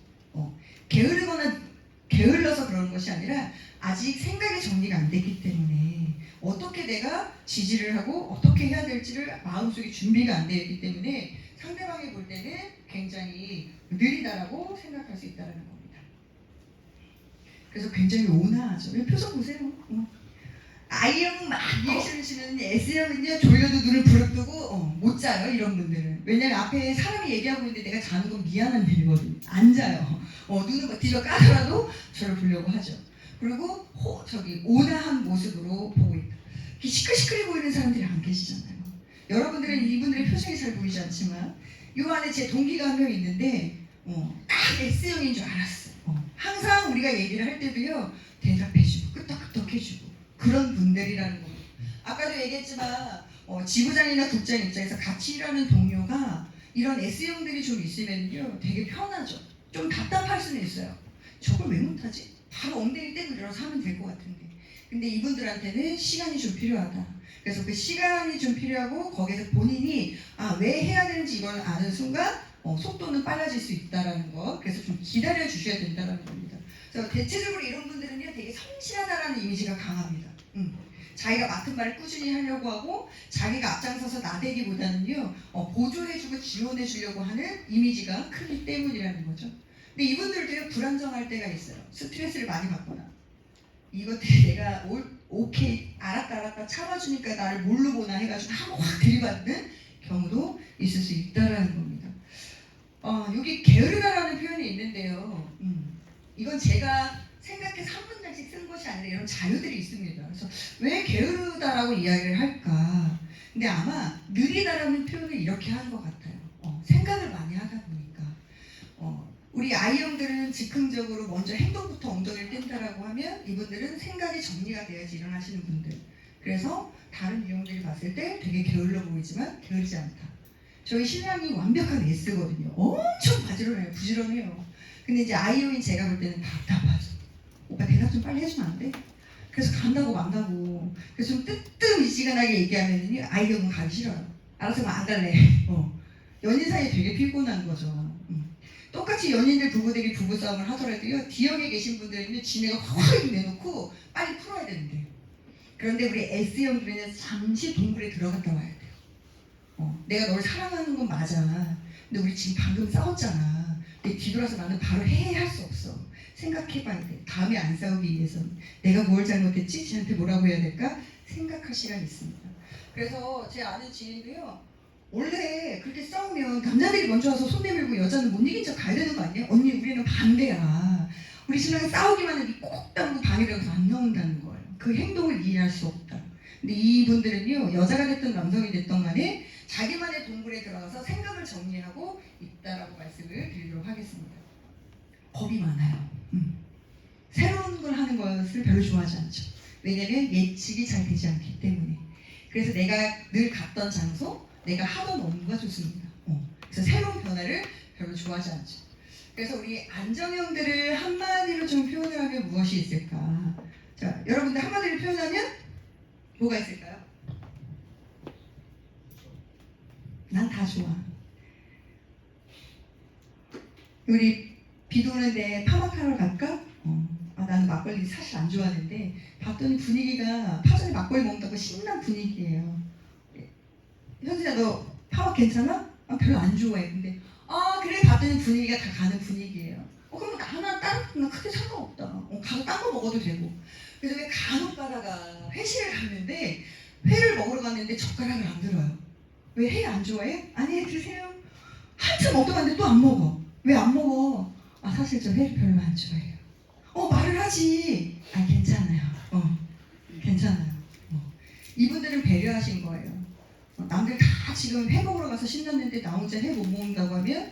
게을러서 그러는 것이 아니라 아직 생각이 정리가 안 됐기 때문에 어떻게 내가 지지를 하고 어떻게 해야 될지를 마음속에 준비가 안 되어 있기 때문에 상대방이 볼 때는 굉장히 느리다라고 생각할 수 있다는 겁니다. 그래서 굉장히 온화하죠. 표정 보세요. I형은 막 리액션을 치는 S형은요 졸려도 눈을 부릅뜨고 못 자요. 이런 분들은. 왜냐면 앞에 사람이 얘기하고 있는데 내가 자는 건 미안한 일이거든요. 안 자요. 눈을 뒤로 까더라도 저를 보려고 하죠. 그리고 온화한 모습으로 보고 있다. 시끌시끌해 보이는 사람들이 안 계시잖아요. 여러분들은 이분들의 표정이 잘 보이지 않지만 이 안에 제 동기가 한 명 있는데 딱 S형인 줄 알았어. 항상 우리가 얘기를 할 때도요 대답해주고 끄떡끄떡 해주고 그런 분들이라는 겁니다. 아까도 얘기했지만 지부장이나 국장 입장에서 같이 일하는 동료가 이런 S형들이 좀 있으면요 되게 편하죠. 좀 답답할 수는 있어요. 저걸 왜 못하지? 바로 엉덩이 떼고 일어나서 하면 될 것 같은데. 근데 이분들한테는 시간이 좀 필요하다. 그래서 그 시간이 좀 필요하고 거기에서 본인이 왜 해야 되는지 이걸 아는 순간 속도는 빨라질 수 있다라는 거. 그래서 좀 기다려 주셔야 된다는 겁니다. 그래서 대체적으로 이런 분들은요 되게 성실하다라는 이미지가 강합니다. 자기가 맡은 말을 꾸준히 하려고 하고 자기가 앞장서서 나대기보다는요 보조해주고 지원해주려고 하는 이미지가 크기 때문이라는 거죠. 근데 이분들도요 불안정할 때가 있어요. 스트레스를 많이 받거나 이것들이 내가 오케이 알았다 참아주니까 나를 뭘로 보나 해가지고 한번 확 들이받는 경우도 있을 수 있다라는 겁니다. 여기 게으르다라는 표현이 있는데요. 이건 제가 생각해서 한 문장씩 쓴 것이 아니라 이런 자료들이 있습니다. 그래서 왜 게으르다라고 이야기를 할까? 근데 아마 느리다라는 표현을 이렇게 하는 것 같아요. 생각을 많이 하다 보니까 우리 I형들은 즉흥적으로 먼저 행동부터 엉덩이를 뗀다라고 하면 이분들은 생각이 정리가 돼야지 일어나시는 분들. 그래서 다른 유형들이 봤을 때 되게 게을러 보이지만 게으르지 않다. 저희 신랑이 완벽한 S거든요. 엄청 부지런해요. 근데 이제 I형인 제가 볼 때는 답답하죠. 오빠 대답 좀 빨리 해주면 안 돼? 그래서 간다고 만다고. 그래서 좀 뜨뜻미지근하게 얘기하면은요 I형은 가기 싫어요. 알아서 안 갈래. 연인 사이에 되게 피곤한 거죠. 똑같이 연인들 부부들이 부부싸움을 하더라도요 D형에 계신 분들은요 지네가 확 내놓고 빨리 풀어야 되는데 그런데 우리 S형들은 잠시 동굴에 들어갔다 와야 돼요. 내가 널 사랑하는 건 맞아. 근데 우리 지금 방금 싸웠잖아. 근데 뒤돌아서 나는 바로 해할 수 없어. 생각해봐야 돼. 다음에 안 싸우기 위해서는 내가 뭘 잘못했지? 쟤한테 뭐라고 해야 될까? 생각할 시간이 있습니다. 그래서 제 아는 지인도요 원래 그렇게 싸우면 남자들이 먼저 와서 손 내밀고 여자는 못 이긴 척 가야 되는 거 아니야? 언니 우리는 반대야. 우리 신랑이 싸우기만 해도 꼭 따르고 방해를 해서 안 나온다는 거예요. 그 행동을 이해할 수 없다. 근데 이분들은요 여자가 됐든 남성이 됐든 간에 자기만의 동굴에 들어가서 생각을 정리하고 있다라고 말씀을 드리도록 하겠습니다. 겁이 많아요. 새로운 걸 하는 것을 별로 좋아하지 않죠. 왜냐면 예측이 잘 되지 않기 때문에. 그래서 내가 늘 갔던 장소 내가 하던 업무가 좋습니다. 그래서 새로운 변화를 별로 좋아하지 않죠. 그래서 우리 안정형들을 한마디로 좀 표현을 하면 무엇이 있을까? 자, 여러분들 한마디로 표현하면 뭐가 있을까요? 난 다 좋아. 우리 비도 오는데 파마카로 갈까? 나는 막걸리 사실 안 좋아하는데 봤더니 분위기가 파전에 막걸리 먹는다고 신난 분위기예요. 현진아 너 파워 괜찮아? 별로 안 좋아해. 근데 그래 봤더니 분위기가 다 가는 분위기예요. 그럼 하나 다른 거 크게 상관없다. 가서 딴 거 먹어도 되고. 그래서 왜 간혹 가다가 회식을 갔는데 회를 먹으러 갔는데 젓가락을 안 들어요. 왜 회 안 좋아해? 아니 드세요. 한참 먹다 갔는데 또 안 먹어. 왜 안 먹어? 사실 저 회를 별로 안 좋아해요. 말을 하지. 괜찮아요. 괜찮아요. 이분들은 배려하신 거예요. 남들 다 지금 회 먹으러 가서 신났는데 나 혼자 회 못 먹는다고 하면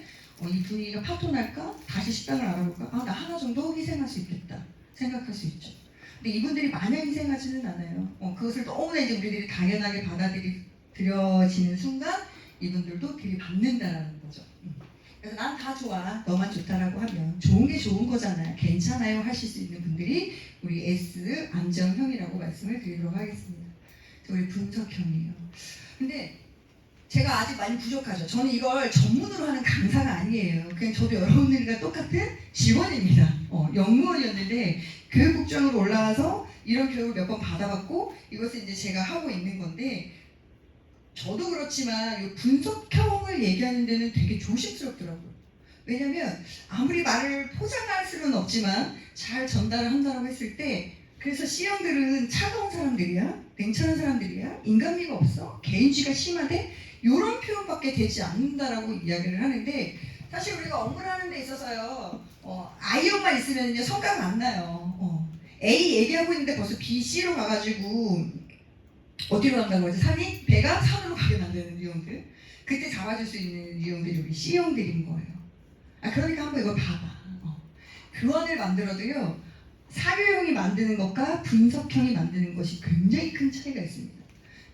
이 분위기가 파토날까? 다시 식당을 알아볼까? 나 하나 정도 희생할 수 있겠다 생각할 수 있죠. 근데 이분들이 마냥 희생하지는 않아요. 그것을 너무나 이제 우리들이 당연하게 받아들여지는 순간 이분들도 들이받는다라는 거죠. 그래서 난 다 좋아, 너만 좋다라고 하면 좋은 게 좋은 거잖아요. 괜찮아요 하실 수 있는 분들이 우리 S 안정형이라고 말씀을 드리도록 하겠습니다. 우리 분석형이에요. 근데 제가 아직 많이 부족하죠. 저는 이걸 전문으로 하는 강사가 아니에요. 그냥 저도 여러분들과 똑같은 직원입니다. 영무원이었는데 교육국장으로 올라와서 이런 교육을 몇 번 받아봤고 이것을 이제 제가 하고 있는 건데 저도 그렇지만 이 분석형을 얘기하는 데는 되게 조심스럽더라고요. 왜냐면 아무리 말을 포장할 수는 없지만 잘 전달을 한다고 했을 때 그래서 C형들은 차가운 사람들이야? 냉철한 사람들이야? 인간미가 없어? 개인주의가 심하대? 이런 표현밖에 되지 않는다라고 이야기를 하는데 사실 우리가 업무를 하는 데 있어서요 I형만 있으면 성과가 안 나요. A 얘기하고 있는데 벌써 B, C로 가가지고 어디로 간다고 하지? 산이? 배가 산으로 가게 만드는 유형들. 그때 잡아줄 수 있는 유형들이 우리 C형들인 거예요. 그러니까 한번 이걸 봐봐. 교환을 만들어도요 사교형이 만드는 것과 분석형이 만드는 것이 굉장히 큰 차이가 있습니다.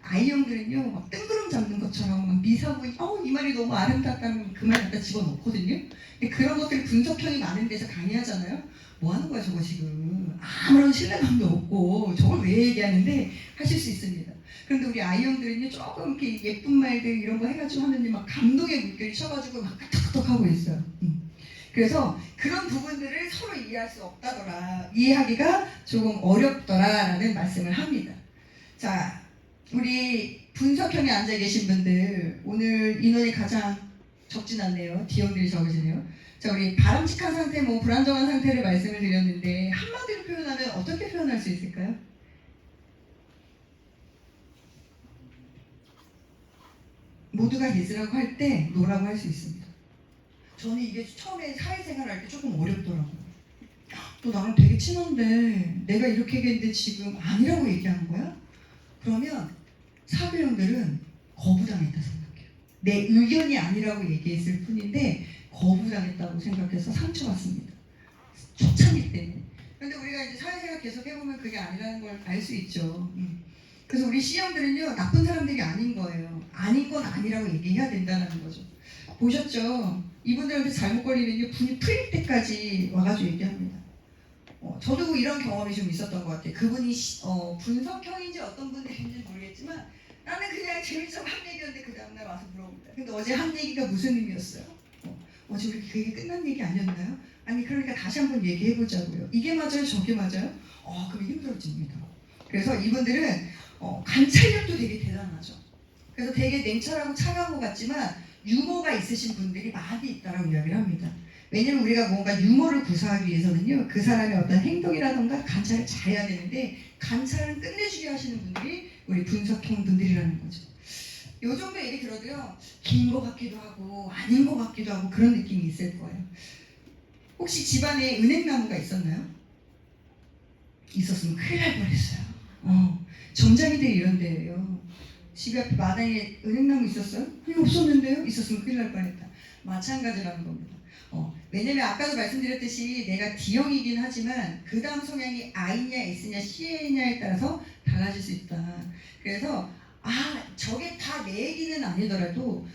I형들은요 막 뜬구름 잡는 거 것처럼 막 미사부인 이 말이 너무 아름답다는 그 말 갖다 집어넣거든요. 근데 그런 것들 분석형이 많은 데서 강의하잖아요. 뭐 하는 거야 저거 지금. 아무런 신뢰감도 없고 저걸 왜 얘기하는데 하실 수 있습니다. 그런데 우리 아이 형들은요 조금 이렇게 예쁜 말들 이런 거 해가지고 하느니 막 감동의 물결이 쳐가지고 막 끄덕끄덕하고 있어요. 그래서 그런 부분들을 서로 이해할 수 없다더라, 이해하기가 조금 어렵더라라는 말씀을 합니다. 자, 우리 분석형에 앉아 계신 분들 오늘 인원이 가장 적진 않네요. D형들이 적으시네요. 자, 우리 바람직한 상태, 뭐 불안정한 상태를 말씀을 드렸는데 한마디로 표현하면 어떻게 표현할 수 있을까요? 모두가 예스라고 할 때 노라고 할 수 있습니다. 저는 이게 처음에 사회생활 할 때 조금 어렵더라고요. 너 나랑 되게 친한데 내가 이렇게 얘기했는데 지금 아니라고 얘기하는 거야? 그러면 사교형들은 거부당했다 생각해요. 내 의견이 아니라고 얘기했을 뿐인데 거부당했다고 생각해서 상처받습니다. 초창기 때문에. 근데 우리가 이제 사회생활 계속 해보면 그게 아니라는 걸 알 수 있죠. 그래서 우리 C형들은요 나쁜 사람들이 아닌 거예요. 아닌 건 아니라고 얘기해야 된다는 거죠. 보셨죠? 이분들한테 잘못 걸리면요 분이 풀릴 때까지 와가지고 얘기합니다. 저도 이런 경험이 좀 있었던 것 같아요. 그분이 분석형인지 어떤 분들인지 모르겠지만 나는 그냥 재밌자고 한 얘기였는데 그 다음날 와서 물어봅니다. 근데 어제 한 얘기가 무슨 의미였어요? 어제 우리 그 얘기 끝난 얘기 아니었나요? 아니 그러니까 다시 한번 얘기해보자고요. 이게 맞아요? 저게 맞아요? 그럼 힘들어집니다. 그래서 이분들은 관찰력도 되게 대단하죠. 그래서 되게 냉철하고 차가운 것 같지만 유머가 있으신 분들이 많이 있다고 이야기를 합니다. 왜냐면 우리가 뭔가 유머를 구사하기 위해서는요 그 사람의 어떤 행동이라던가 관찰을 잘해야 되는데 관찰을 끝내주게 하시는 분들이 우리 분석형 분들이라는 거죠. 요 정도 얘기 들어도요 긴 것 같기도 하고 아닌 것 같기도 하고 그런 느낌이 있을 거예요. 혹시 집안에 은행나무가 있었나요? 있었으면 큰일 날 뻔했어요. 점장이들이 이런 데예요. 집 앞에 마당에 은행나무 있었어요? 아니 없었는데요? 있었으면 큰일 날 뻔했다. 마찬가지라는 겁니다. 왜냐면 아까도 말씀드렸듯이 내가 D형이긴 하지만 그 다음 성향이 I냐 S냐 C냐에 따라서 달라질 수 있다. 그래서 저게 다 내 얘기는 아니더라도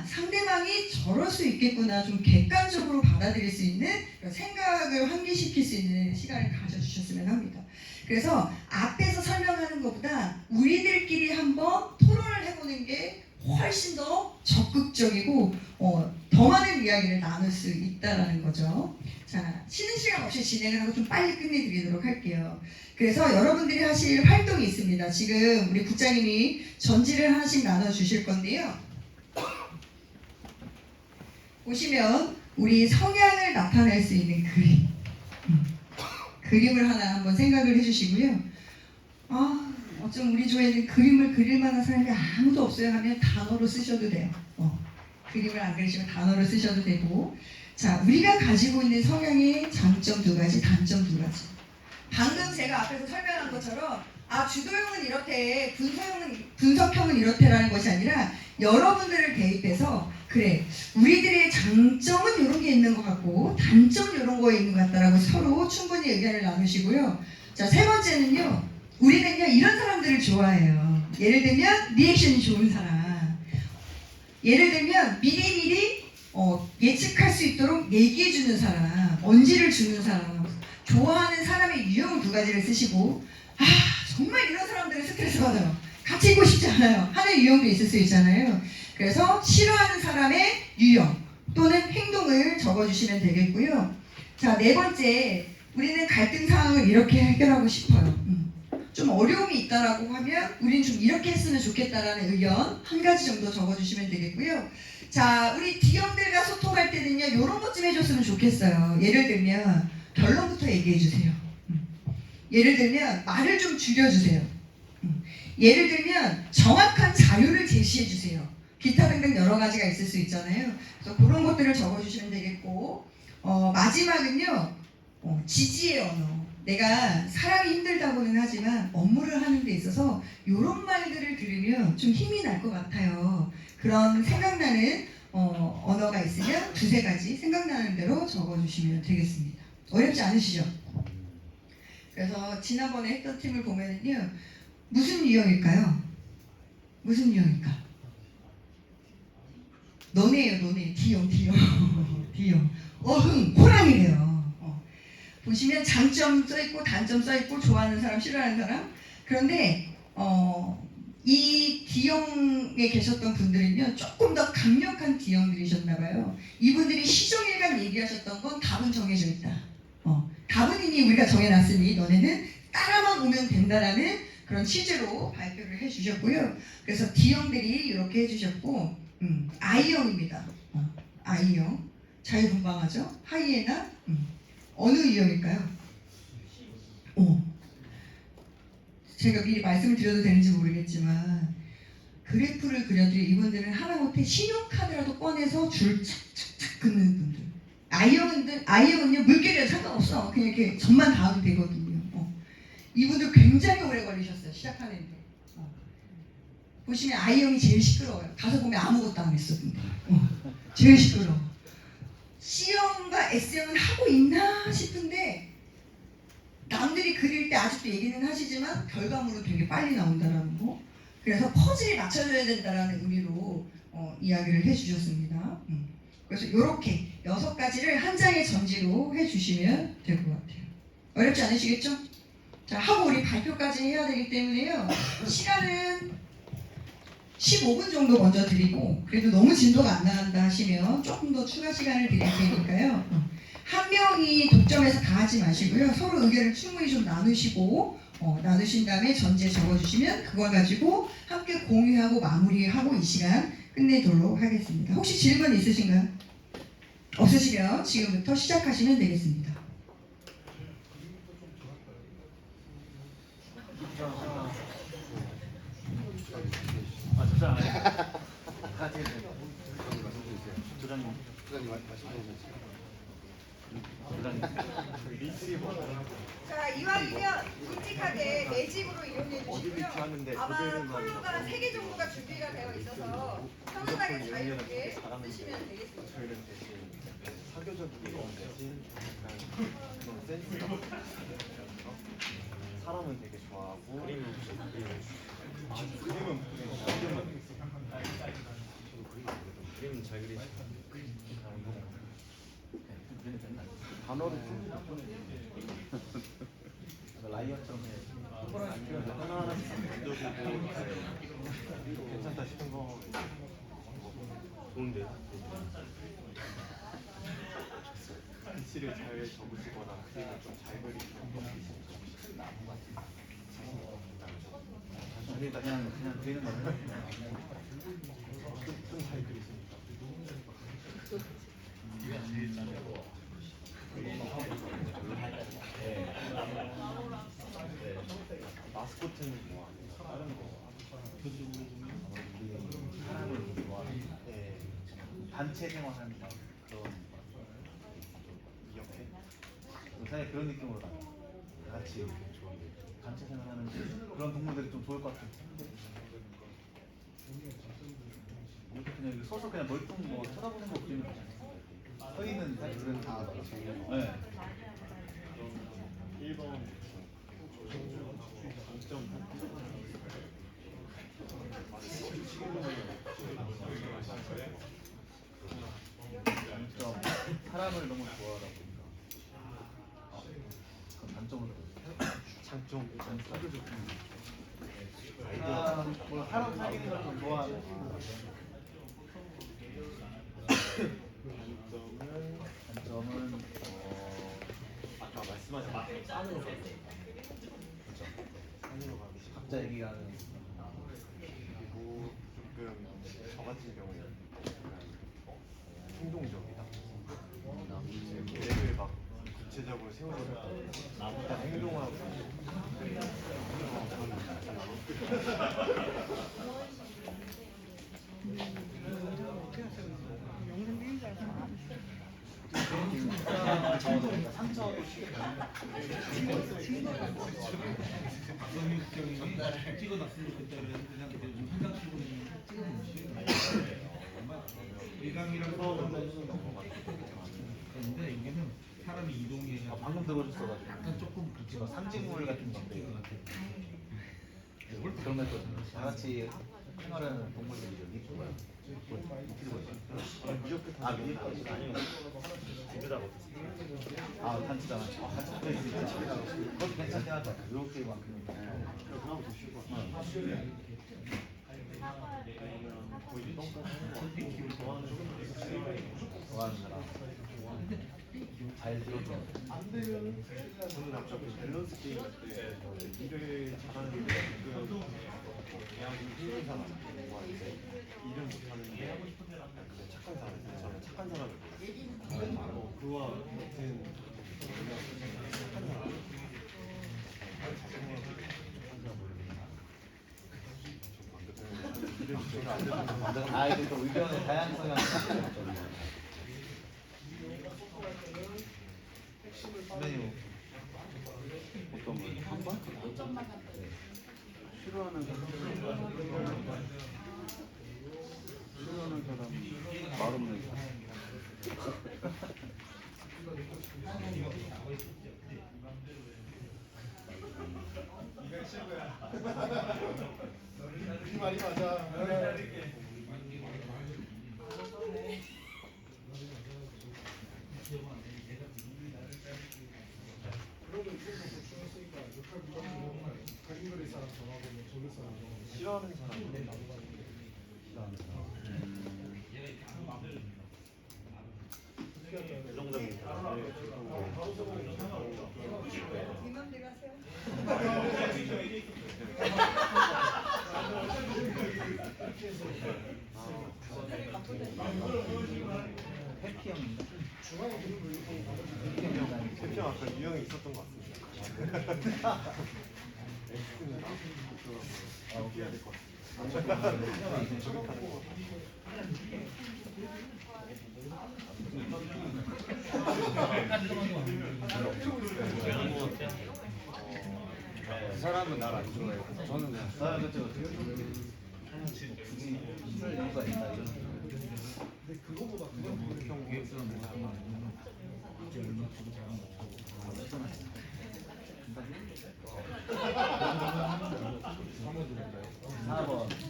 상대방이 저럴 수 있겠구나 좀 객관적으로 받아들일 수 있는 생각을 환기시킬 수 있는 시간을 가져주셨으면 합니다. 그래서 앞에서 설명하는 것보다 우리들끼리 한번 토론을 해보는 게 훨씬 더 적극적이고 더 많은 이야기를 나눌 수 있다는 거죠. 자, 쉬는 시간 없이 진행을 하고 좀 빨리 끝내드리도록 할게요. 그래서 여러분들이 하실 활동이 있습니다. 지금 우리 국장님이 전지를 하나씩 나눠주실 건데요. 보시면 우리 성향을 나타낼 수 있는 그림을 하나 한번 생각을 해주시고요. 어쩜 우리 조에는 그림을 그릴 만한 사람이 아무도 없어요 하면 단어로 쓰셔도 돼요. 그림을 안 그리시면 단어로 쓰셔도 되고. 자, 우리가 가지고 있는 성향의 장점 2가지, 단점 2가지. 방금 제가 앞에서 설명한 것처럼 주도형은 이렇대, 분석형은 이렇대라는 것이 아니라 여러분들을 대입해서 그래, 우리들의 장점은 이런 게 있는 것 같고 단점은 이런 거에 있는 것 같다라고 서로 충분히 의견을 나누시고요. 자, 3번째는요. 우리는요 이런 사람들을 좋아해요. 예를 들면 리액션이 좋은 사람, 예를 들면 미리미리 예측할 수 있도록 얘기해주는 사람, 언지를 주는 사람, 좋아하는 사람의 유형을 2가지를 쓰시고 정말 이런 사람들은 스트레스 받아요. 같이 있고 싶지 않아요 하는 유형도 있을 수 있잖아요. 그래서 싫어하는 사람의 유형 또는 행동을 적어주시면 되겠고요. 자, 4번째, 우리는 갈등 상황을 이렇게 해결하고 싶어요. 좀 어려움이 있다라고 하면 우리는 좀 이렇게 했으면 좋겠다라는 의견 1가지 정도 적어주시면 되겠고요. 자, 우리 D형들과 소통할 때는요 이런 것 좀 해줬으면 좋겠어요. 예를 들면 결론부터 얘기해주세요. 예를 들면 말을 좀 줄여주세요. 예를 들면 정확한 자료를 제시해주세요. 기타 등등 여러 가지가 있을 수 있잖아요. 그래서 그런 것들을 적어주시면 되겠고, 마지막은요 지지의 언어. 내가 사람이 힘들다고는 하지만 업무를 하는 데 있어서 이런 말들을 들으면 좀 힘이 날 것 같아요. 그런 생각나는 언어가 있으면 2-3가지 생각나는 대로 적어주시면 되겠습니다. 어렵지 않으시죠? 그래서 지난번에 했던 팀을 보면은요 무슨 유형일까요? 무슨 유형일까? 너네예요, 너네. D형. D형. 어흥, 호랑이래요. 보시면 장점 써있고 단점 써있고 좋아하는 사람, 싫어하는 사람. 그런데 이 D형에 계셨던 분들은요, 조금 더 강력한 D형들이셨나봐요. 이분들이 시종일관 얘기하셨던 건 답은 정해져 있다. 답은 이미 우리가 정해놨으니 너네는 따라만 오면 된다라는 그런 취지로 발표를 해주셨고요. 그래서 D형들이 이렇게 해주셨고, I형입니다. I형. 자유분방하죠? 하이에나? 어느 유형일까요? 제가 미리 말씀을 드려도 되는지 모르겠지만 그래프를 그려드려 이분들은 하다못해 신용카드라도 꺼내서 줄 착착착 긋는 분들. I형은요 물결이랑 상관없어. 그냥 이렇게 점만 닿아도 되거든요. 이분들 굉장히 오래 걸리셨어요. 시작하는데. 보시면 I형이 제일 시끄러워요. 가서 보면 아무것도 안 했어. 근데. 제일 시끄러워. C형과 S형은 하고 있나 싶은데 남들이 그릴 때 아직도 얘기는 하시지만 결과물은 되게 빨리 나온다라는 거. 그래서 퍼즐이 맞춰져야 된다라는 의미로 이야기를 해주셨습니다. 그래서 이렇게 6가지를 한 장의 전지로 해주시면 될 것 같아요. 어렵지 않으시겠죠? 자, 하고 우리 발표까지 해야 되기 때문에요. 시간은 15분 정도 먼저 드리고, 그래도 너무 진도가 안 나간다 하시면 조금 더 추가 시간을 드릴 테니까요. 한 명이 독점해서 다 하지 마시고요. 서로 의견을 충분히 좀 나누시고, 나누신 다음에 전제 적어주시면 그걸 가지고 함께 공유하고 마무리하고 이 시간 끝내도록 하겠습니다. 혹시 질문 있으신가요? 없으시면 지금부터 시작하시면 되겠습니다. 자, 이왕이면 굵직하게 매직으로 이용해 주시고요. 아마 컬러가 3개 정도가 준비가 되어 있어서 편안하게 자유롭게 쓰시면 되겠습니다. 저희는 대신 사교적인 대신 약간 센스가 사람은 되게 좋아하고 그림은 잘 그리시고 단어를 라이언처럼 하나하나씩 만져보고 괜찮다 싶은 거 좋은데 글씨를 잘 적으시거나 그림을 좀 잘 그리시는 거 일단 그냥 그리는 거는 좀잘 그리시니까 마스코트는 뭐 아니에요? 다른 거 사람을 좋아하는 네. 단체 생활하는 그런 이렇게 사실 그런 느낌으로 다 같이 단체 생활하는 그런 동물들이 좀 좋을 것 같아요. 이렇게 그냥 이렇게 서서 그냥 멀뚱 뭐 쳐다보는 거 그리면 되잖아요. 서 있는 사실 그런 네. 1번 장점 단점 사람을 너무 좋아하다 보니까 그건 단점으로 장점 사교적 사람 사귀는 걸 좀 좋아하는 단점은 아까 말씀하신 산으로 가는 그렇죠. 산으로 가기 싫고 각자 얘기하는 그리고 조금 저 같은 경우에 약간 행동적이다. 계획을 막 구체적으로 세우지 못하고 일단 행동하고 상처도 찍어놨으면 그때는 그냥 좀 현장식으로 찍어놓으시고 일강이랑 그런데 여기는 사람이 이동해서 방금 들어오셨어가지고 약간 조금 지금 상징물 같은 건데 그런 것도 다 같이 생활하는 동물들이 여기 있고 뭐야? 아 미역까지 아니요. 집에다가 아 단체잖아. 같이 붙어 있으니까. 그것도 괜찮긴 하다. 이렇게 만큼. 그럼 더 쉬울 것 같아. 거의 좋아하는 사람. 잘 들어줘. 안 되면 저는 아까 그 밸런스 게임 할때 일을 잘하는 게 조금 그냥 힘든 사람 일을 못하는데 그냥 착한 사람 저는 착한 사람을 그와 같은 착한 사람 아 이게 또 의견의 다양성이 메뉴 어떤 걸? 한번? 싫어하는 사람 말 없는 사람 이 말이 맞아. 싫어하는 사람. 부정적인 사람. 이맘대로 하세요. 해피형인가? 대표 아까 유형이 있었던 것 같습니다. 해야 될 것 그 사람은 날 안 좋아해요. 저는 그냥 아 그렇죠. 굳이 힘을 이유가 있다 이런.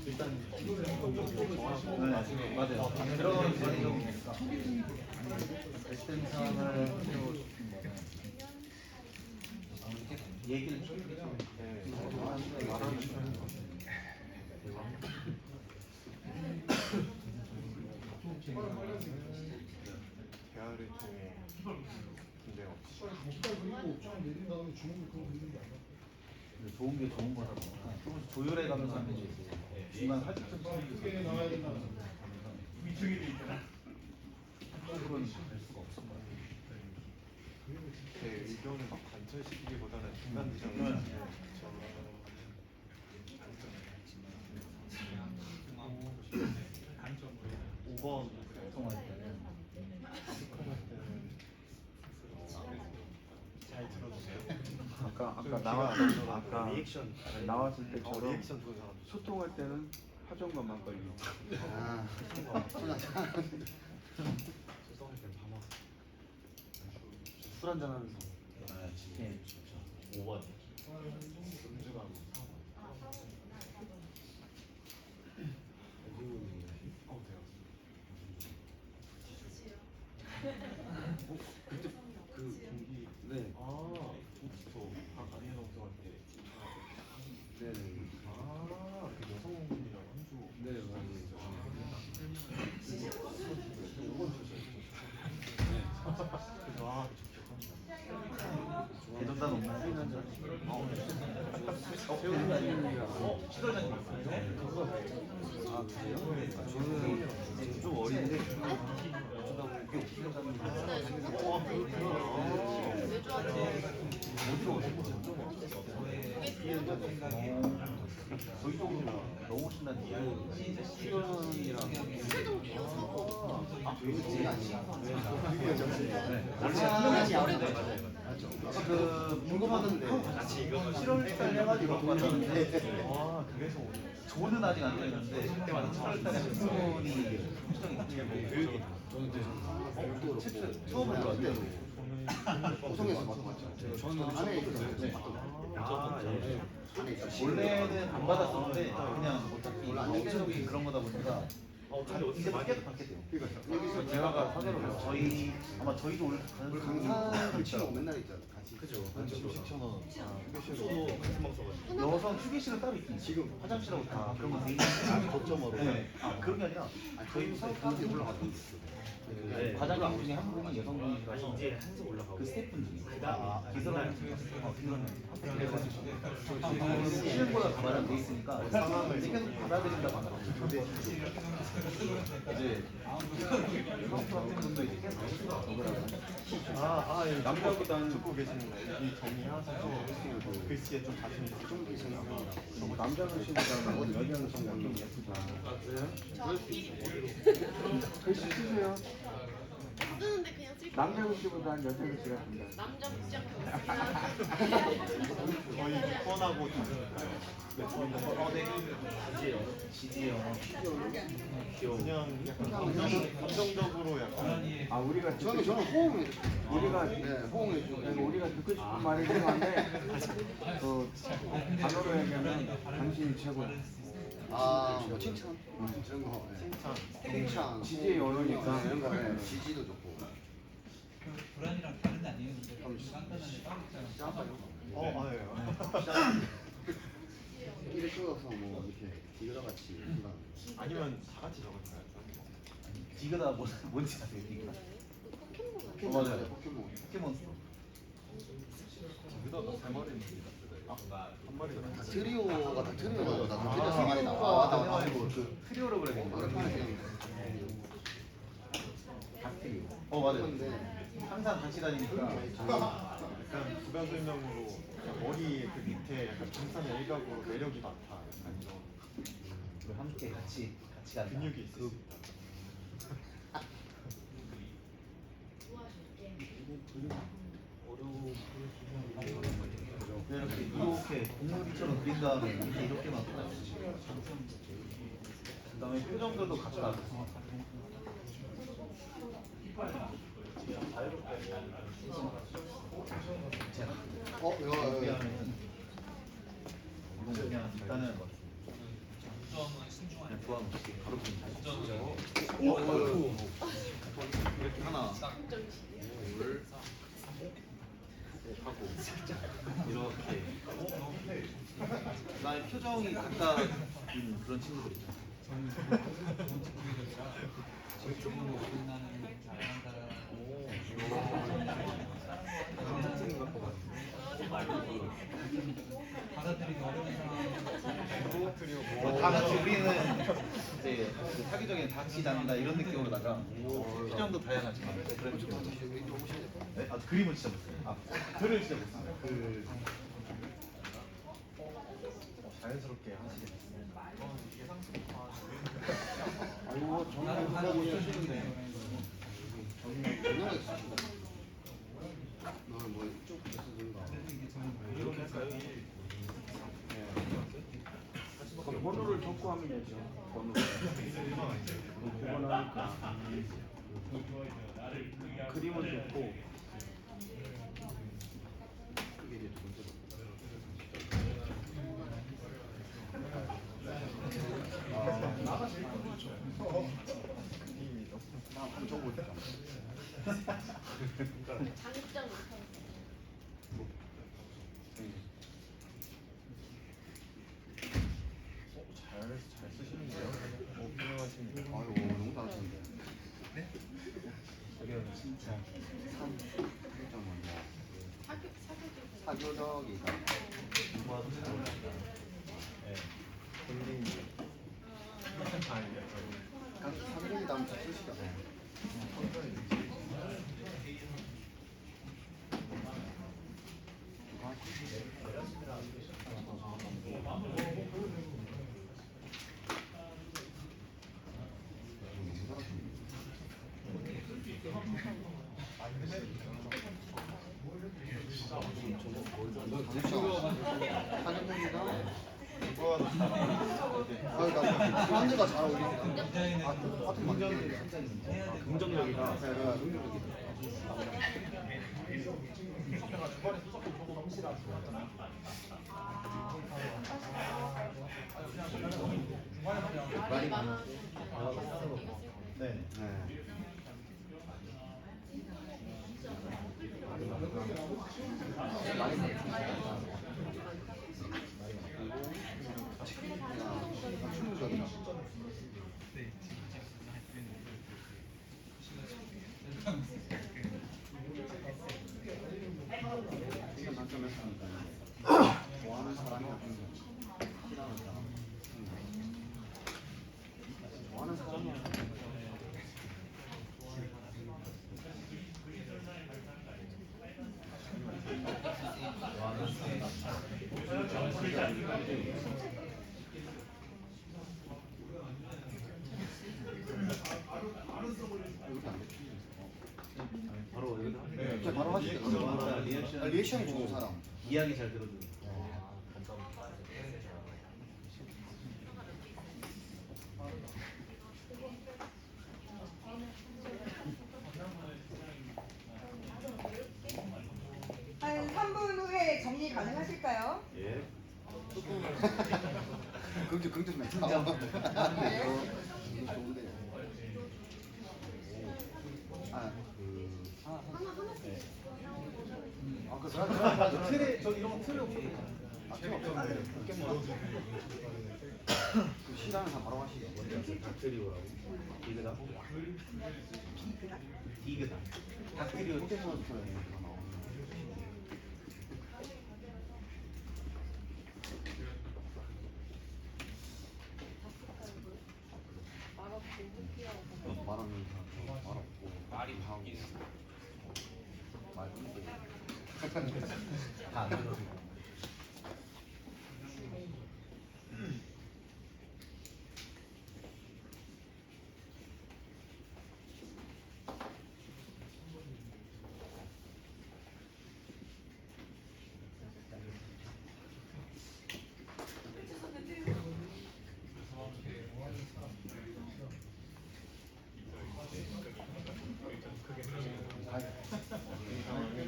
일단 맞아요. 들어가면 많이 적으니까 SM상을 해주고 싶은 거는 얘기를 말하는 편인 것 같아요. 대화를 통해 문제 없이 좋은 게 좋은 거다 보니까 조금씩 조율해가면서 하는 게 있어요. 중간 살짝 좀 크게 나와야 된다. 한쪽으로는 갈 수가 없어. 제 의견을 막 관철시키기보다는 중간 지점을 5번 통할 때는 잘 들어주세요. 아까 리액션 나왔을 때처럼 리액션 좋은 사람 소통할 때는 화정감만 걸리고 죄송할 땐 밤아 술 한잔 하면서 예. 5번 음주가고 4번 돼요. 그때 그 공기 네. 저박 안에 넣어서 할때 네네. 그 여성분이랑 한주 네 맞아요. 그래서 대전단 없나요? 시설장님 아 그래요? 저는 좀 어린데 어쩌다 보니 꽤 저희 쪽으로 넣으신다는 이야기. 수련이랑 그 궁금하던데 7월달 해가지고 왔는데 그래서 조는 아직 안 되는데 7월달에 수원이 추정이 처음으로 들어왔대요. 호성에서 맞죠? 저는 안에 있거든요. 원래는 안 받았었는데 그냥 어차피 어차피 그런 거다 보니까 이제 계속 받게 돼요. 여기서 제가 사전으로 저희 아마 저희도 올 우리 가능성이 강사를 치고 맨날 있잖아. 같이. 그죠. 한 10,000원. 휴게실도 같은 방 써가지고. 여성 휴게실은 따로 있긴 지금 화장실하고 다 그런 거돼 있는데 거점으로. 네. 아 그런 게 아니라 저희 사업가들이 올라가던데. 네. 과장님 중에 한 분이 여성분이라서 이제 한수 올라가고. 그 스태프분 중에 기술하는 그래서 쉬는 거랑 다 마련돼 있으니까 상황을 이제 계속 받아들인다고 하더라고요. 이제 여성 프로팀분도 이제 계속 예. 남자보다는 듣고 계시는 거예요. 이 정리하셔서 글씨에 좀 자신 있게 좀 계시는 남자는 신부잖아. 여자는 성향이 예쁘잖아. 글씨 쓰세요. 쓰는데 그냥 쓸 거예요. 남자 글씨보다 여자 글씨가 든다. 남자 국장 거의 6번하고 다르니까요. 지지요. 그냥 약간 감정적으로 약간 아 우리가 저는 호응해. 우리가 호응해 주. 우리가 듣고 싶은 말이 한데 단어로 얘기하면 당신이 최고다. 뭐 칭찬, 이런 거, 칭찬, 지지의 언어니까 이런 거, 지지도 좋고. 불안이랑 다른 게 아니에요. 깐깐하게 따로 있잖아. 예. 이를 찍어서 뭐 이렇게 디그다 같이 한다. 아니면 다 같이 적을까요? 디그다 뭔지 아세요? 디그다. 포켓몬 맞아요. 포켓몬. 포켓몬스터. 여기다가 3마리는 한 마리가 다 트리오가 다 트리오가 다 트리오 아, 생활이 트리오가 나와. 트리오로 그래야겠네. 닭트리오. 맞아요. 항상 같이 다니니까 약간 주변 설명으로 머리 그 밑에 약간 등산의 일각으로 매력이 많다. 약간 이런 함께 같이 간다. 근육이 있을 수 있다. 이렇게 동물이처럼 그린 다음에 이렇게만 그다음에 표정들도 각각 이렇게 하면은 이건 그냥 일단은 그냥 부담 없이 바로 그냥 이렇게 하나 둘 하고 이렇게 그다음에 표정이 각각인 그런 친구들 있잖아. 받아들이기 어려운 다 같이 우리는 이제 그 사기적인 다 같이 다닌다 이런 느낌으로다가 표정도 다양하지만 그런 느낌. 네? 아 그림은 진짜 못해요. 글을 진짜 못해요. 자연스럽게 하시겠어요. 아이고 정말 하나 못 쓰시는데 너뭐 이쪽 쓰든가. 이렇게 할까요? 그럼 번호를 적고 하면 되죠. 번호를. 번호니까 그림을 적고 그게 이제 두 번째로. 한번 적어보자. 장입장 잘 쓰시는데요? 훌륭하십니다. 아이고 너무 잘하시는데. 여기는 진짜 3점은 뭐 사교적인 사교적이다. 누구와도 잘 어울린다. 네. 힐링. 사교적이다 하면 잘 쓰시다. 사교적이다. 아유 나 사람들과 잘 어울린다. 같은 만족이네. 긍정적이다. 중간에 보면 말이 많아. 네. 네. 말이 많아. 그리고 충분적이다. 이건 단점이었으니까 좋아하는 사람이랑 싫어하는 사람. 좋아하는 사람이랑 바로 여기다. 네, 바로 하시죠. 리액션 보는 사람. 이야기 잘 들어주는. 한 3분 후에 정리 가능하실까요? 예. 긍정 멘트. 이거 좋은데요. 틀에 저 이런 거 틀에 없어요. 그 싫어하는 사람 바로 하시죠. 닥트리오라고. 디그다. 디그다. 닥트리오. 호텔에서 나오는 말하는 사람 말 없고 말이 하고 말 끊고 다안 들어요.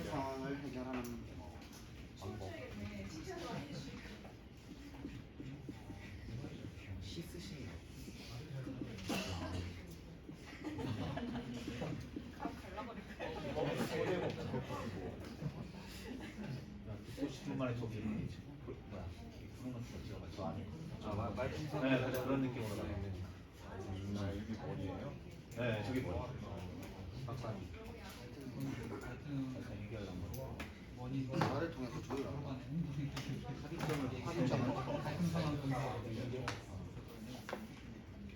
상황을 해결하는 방법. 시 쓰시는 거. 듣고 싶은 말에 저기 뭐야 그런 거 찍어가지고 저 안에 말풍선 네 그런 느낌으로 나가요. 여기 머리예요? 네 저기 뭐야 박사님 같은 약간 얘기하려는 거. 원인과 말을 통해서 조율하는 거. 서로 간의 행동이 합의점을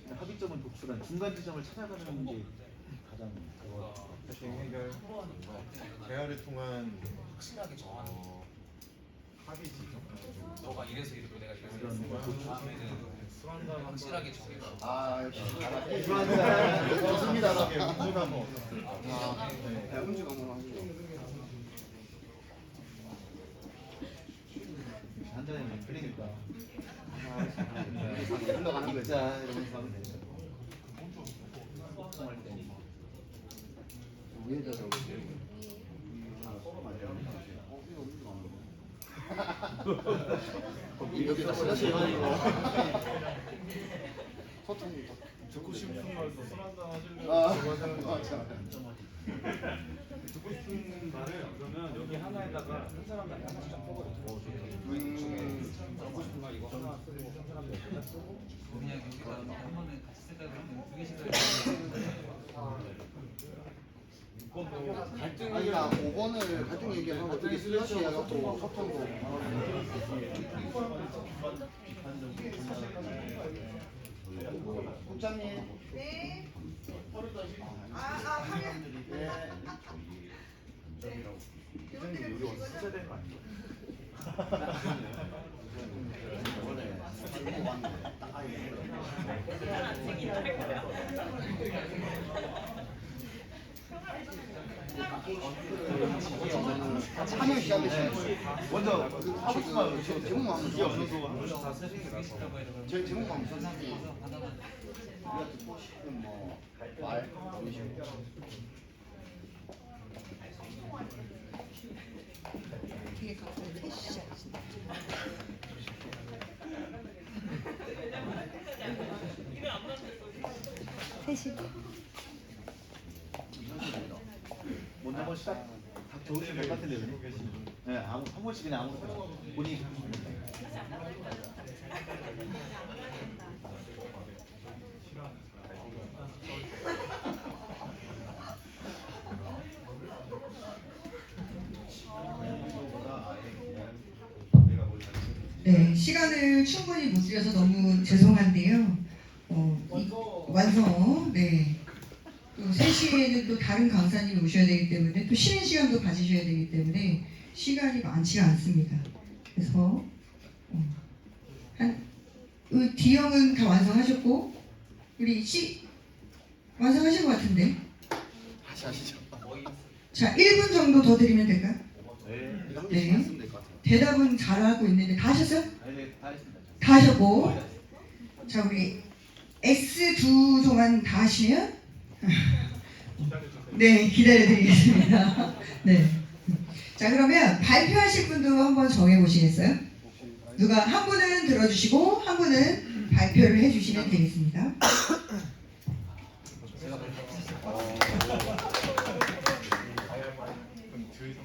근데 합의점은 독출한 중간 지점을 찾아가는 게 가장 그거. 사실 해결 대화를 통한 합의지죠. 너가 이래서 이러고 내가 이래서 이런 이러고 거 독출. 다음에는 확실하게 정해서 아 역시 좋습니다. 음주가 뭐. 음주가 뭐 하시죠. 한 잔에 풀리니까. 흘러가는 거죠. 자 이러면서 하면 되니까. 통할 때. 위에다가 이거 음주 안 하는데. 여기다 다시 소통이 듣고 싶은 말도 술 한잔 하시려고 아 그거 하는 거 맞아. 듣고 싶은 말을 그러면 여기 하나에다가 한 사람당 하나씩 써버려요. 듣고 싶은 말 이거 하나 쓰고 한 사람 여기다 쓰고 그냥 여기다 한 번에 같이 생각을 하면 두 개씩 생각을 아니야 5번을 갈등 얘기하고 되게 슬러시 해갖고 소통도 국장님 네. 여기 와서 쓰셔야 되는 거 아니에요? 하면 시작이시죠. 먼저 하고 싶은 말 제목 한번 써주세요. 다 쓰시는 게 나서. 제 제목 한번 써주세요. 받아만 우리가 듣고 싶은 뭐말 이런 식으로. 되게 갑자기 패시야 진짜. 먼저 한번 시작. 다 좋으신 것 같은데 왜? 네, 한 번씩 그냥 아무거나 본인이 하시면 됩니다. 네, 시간을 충분히 못 드려서 너무 죄송한데요. 완성. 네. 또 3시에는 또 다른 강사님이 오셔야 되기 때문에 또 쉬는 시간도 가지셔야 되기 때문에 시간이 많지가 않습니다. 그래서 D형은 다 완성하셨고 우리 C 완성하신 것 같은데. 다시 하시죠. 자, 1분 정도 더 드리면 될까요? 이거 한 네. 개씩 했으면 될 것 같아요. 대답은 잘하고 있는데 다 하셨어요? 네, 다 했습니다. 다 하셨고, 자 우리 S2 동안 다 하시면 네 기다려드리겠습니다. 네. 자 그러면 발표하실 분도 한번 정해 보시겠어요? 누가 한 분은 들어주시고 한 분은 발표를 해주시면 되겠습니다.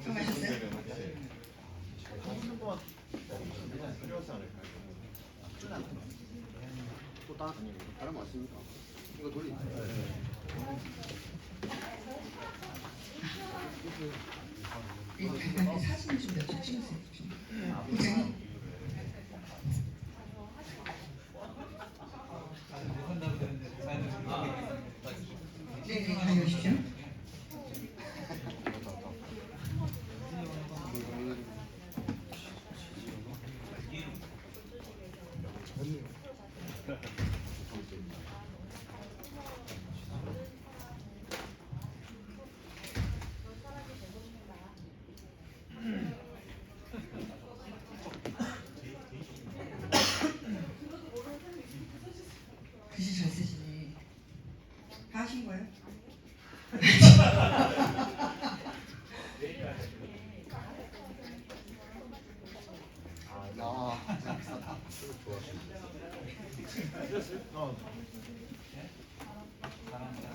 정하셨어요? 또 다른 거 없습니까? 이거 돌리. 잠깐 사진을 좀 몇 장 찍으세요. 부장님. 한다고 되는데 사연을 네네 다녀오십시오. 글씨 잘 쓰시네. 다 하신 거예요? 비싸다. 잘합니다.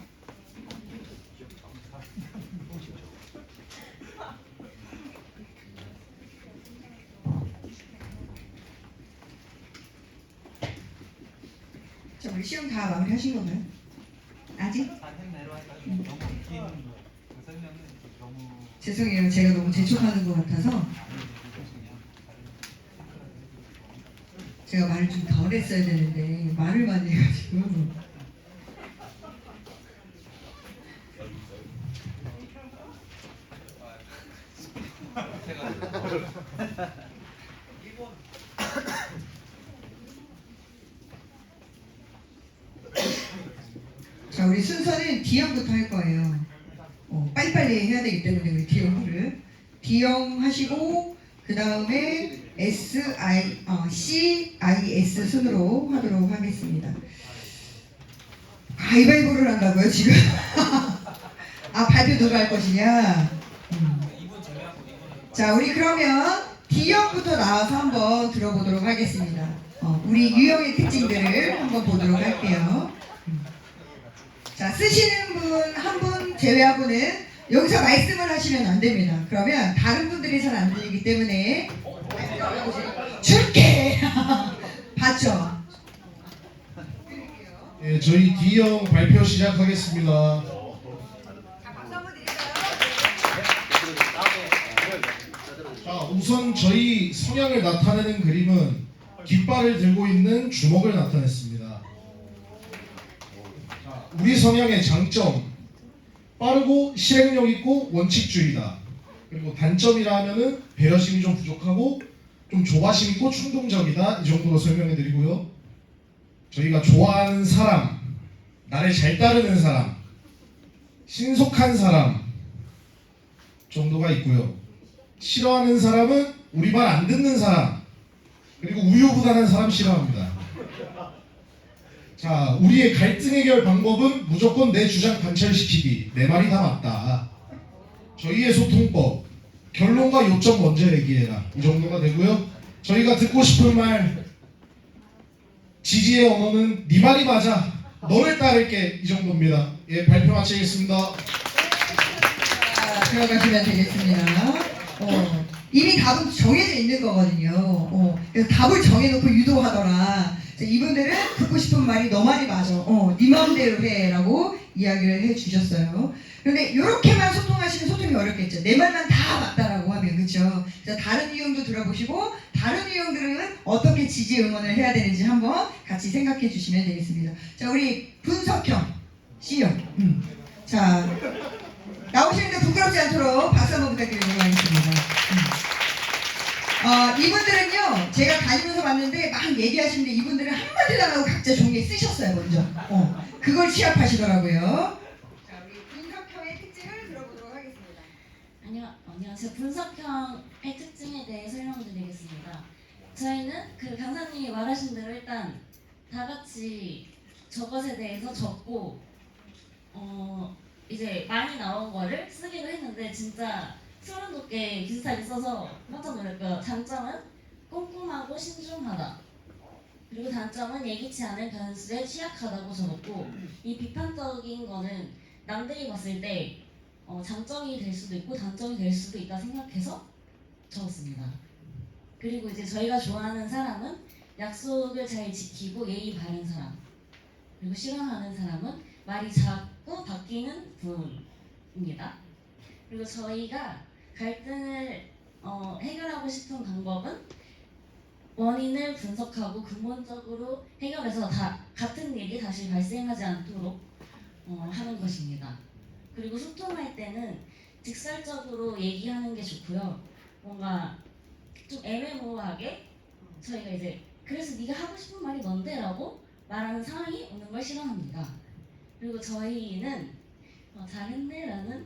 자 우리 시험 다 마무리하신 건가요? 아직? 사진 내려와서 너무 긴그 설명은 좀 너무 죄송해요. 제가 너무 재촉하는 것 같아서 제가 말을 좀 덜 했어야 되는데 말을 많이 해가지고 자 우리 순서는 D형부터 할 거예요. 빨리빨리 해야 되기 때문에 우리 D형을 D형 하시고 그 다음에 C, I, S 순으로 하도록 하겠습니다. 가위바위보를 한다고요 지금? 아 발표 누가 할 것이냐? 자 우리 그러면 D형부터 나와서 한번 들어보도록 하겠습니다. 우리 유형의 특징들을 한번 보도록 할게요. 자 쓰시는 분 한 분 제외하고는 여기서 말씀을 하시면 안 됩니다. 그러면 다른 분들이 잘 안 들리기 때문에 줄게 봤죠? 예, 저희 D형 발표 시작하겠습니다. 박수 한번 드릴까요? 자, 우선 저희 성향을 나타내는 그림은 깃발을 들고 있는 주먹을 나타냈습니다. 자, 우리 성향의 장점, 빠르고 실행력 있고 원칙주의다. 그리고 단점이라 하면은 배려심이 좀 부족하고 좀 조바심 있고 충동적이다. 이 정도로 설명해 드리고요. 저희가 좋아하는 사람, 나를 잘 따르는 사람, 신속한 사람 정도가 있고요. 싫어하는 사람은 우리 말 안 듣는 사람, 그리고 우유부단한 사람 싫어합니다. 자, 우리의 갈등 해결 방법은 무조건 내 주장 관철시키기. 내 말이 다 맞다. 저희의 소통법, 결론과 요점 먼저 얘기해라. 이 정도가 되고요. 저희가 듣고 싶은 말, 지지의 언어는 네 말이 맞아. 너를 따를게 이 정도입니다. 예, 발표 마치겠습니다. 들어가시면 되겠습니다. 이미 답은 정해져 있는 거거든요. 그래서 답을 정해놓고 유도하더라. 그래서 이분들은 듣고 싶은 말이 너 말이 맞아. 네 마음대로 해라고 이야기를 해주셨어요. 그런데 이렇게만 소통하시면 소통이 어렵겠죠. 내 말만 다 맞다라고 하면 그렇죠. 그래서 다른 유형도 들어보시고 다른 유형들은 어떻게 지지 응원을 해야 되는지 한번 같이 생각해 주시면 되겠습니다. 자, 우리 분석형 C형. 자, 나오시는데 부끄럽지 않도록 박수 한번 부탁드리도록 하겠습니다. 이분들은요, 제가 다니면서 봤는데 막 얘기하시는데 이분들은 한마디도 안 하고 각자 종이에 쓰셨어요, 먼저. 그걸 취합하시더라고요. 자, 우리 분석형의 특징을 들어보도록 하겠습니다. 안녕하세요. 분석형의 특징에 대해 설명드리겠습니다. 저희는 그 강사님이 말하신 대로 일단 다 같이 저것에 대해서 적고 이제 많이 나온 거를 쓰기로 했는데 진짜 소름 돋게 비슷하게 써서 깜짝 놀랐고요. 장점은 꼼꼼하고 신중하다. 그리고 단점은 예기치 않은 변수에 취약하다고 적었고, 이 비판적인 거는 남들이 봤을 때 장점이 될 수도 있고 단점이 될 수도 있다 생각해서 적었습니다. 그리고 이제 저희가 좋아하는 사람은 약속을 잘 지키고 예의 바른 사람, 그리고 싫어하는 사람은 말이 자꾸 바뀌는 분입니다. 그리고 저희가 갈등을 해결하고 싶은 방법은 원인을 분석하고 근본적으로 해결해서 다 같은 일이 다시 발생하지 않도록 하는 것입니다. 그리고 소통할 때는 직설적으로 얘기하는 게 좋고요. 뭔가 좀 애매모호하게 저희가 이제 그래서 네가 하고 싶은 말이 뭔데? 라고 말하는 상황이 오는 걸 싫어합니다. 그리고 저희는 잘했네 라는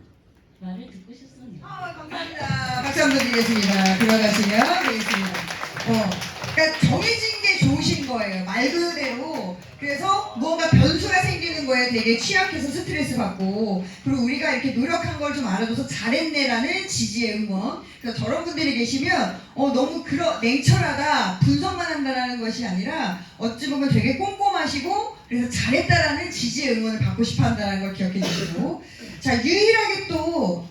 말을 듣고 싶습니다. 감사합니다. 박수 한번 드리겠습니다. 들어가시면 되겠습니다. 그러니까 정해진 게 좋으신 거예요. 말 그대로. 그래서 무언가 변수가 생기는 거에 되게 취약해서 스트레스 받고, 그리고 우리가 이렇게 노력한 걸 좀 알아줘서 잘했네라는 지지의 응원. 그래서 저런 분들이 계시면 너무 냉철하다, 분석만 한다라는 것이 아니라 어찌 보면 되게 꼼꼼하시고 그래서 잘했다라는 지지의 응원을 받고 싶어 한다는 걸 기억해 주시고, 자, 유일하게 또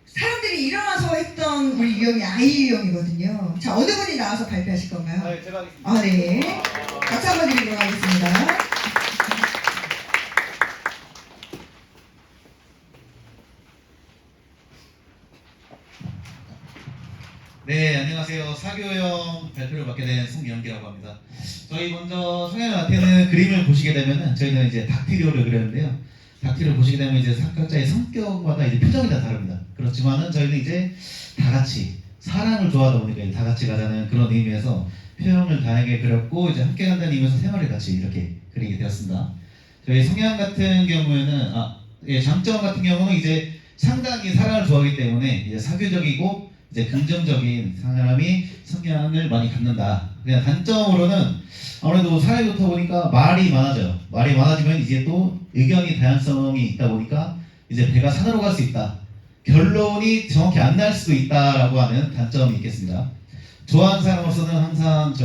사람들이 일어나서 했던 우리 유형이 I 유형이거든요. 자, 어느 분이 나와서 발표하실 건가요? 네, 제가 하겠습니다. 네. 박수 한번 드리도록 하겠습니다. 네, 안녕하세요. 사교형 발표를 맡게 된 송영기라고 합니다. 저희 먼저 송영한테는 그림을 보시게 되면은 저희는 이제 닥티리오를 그렸는데요. 닥티리오를 보시게 되면 이제 각자의 성격마다 이제 표정이 다 다릅니다. 그렇지만은 저희는 이제 다 같이 사람을 좋아하다 보니까 이제 다 같이 가자는 그런 의미에서 표정을 다양하게 그렸고 이제 함께 간다는 의미에서 테마를 같이 이렇게 그리게 되었습니다. 저희 성향 같은 경우에는 장점 같은 경우는 이제 상당히 사람을 좋아하기 때문에 이제 사교적이고 이제 긍정적인 사람이 성향을 많이 갖는다. 그냥 단점으로는 아무래도 사람이 좋다 보니까 말이 많아져요. 말이 많아지면 이제 또 의견이 다양성이 있다 보니까 이제 배가 산으로 갈 수 있다. 결론이 정확히 안 날 수도 있다라고 하는 단점이 있겠습니다. 좋아하는 사람으로서는 항상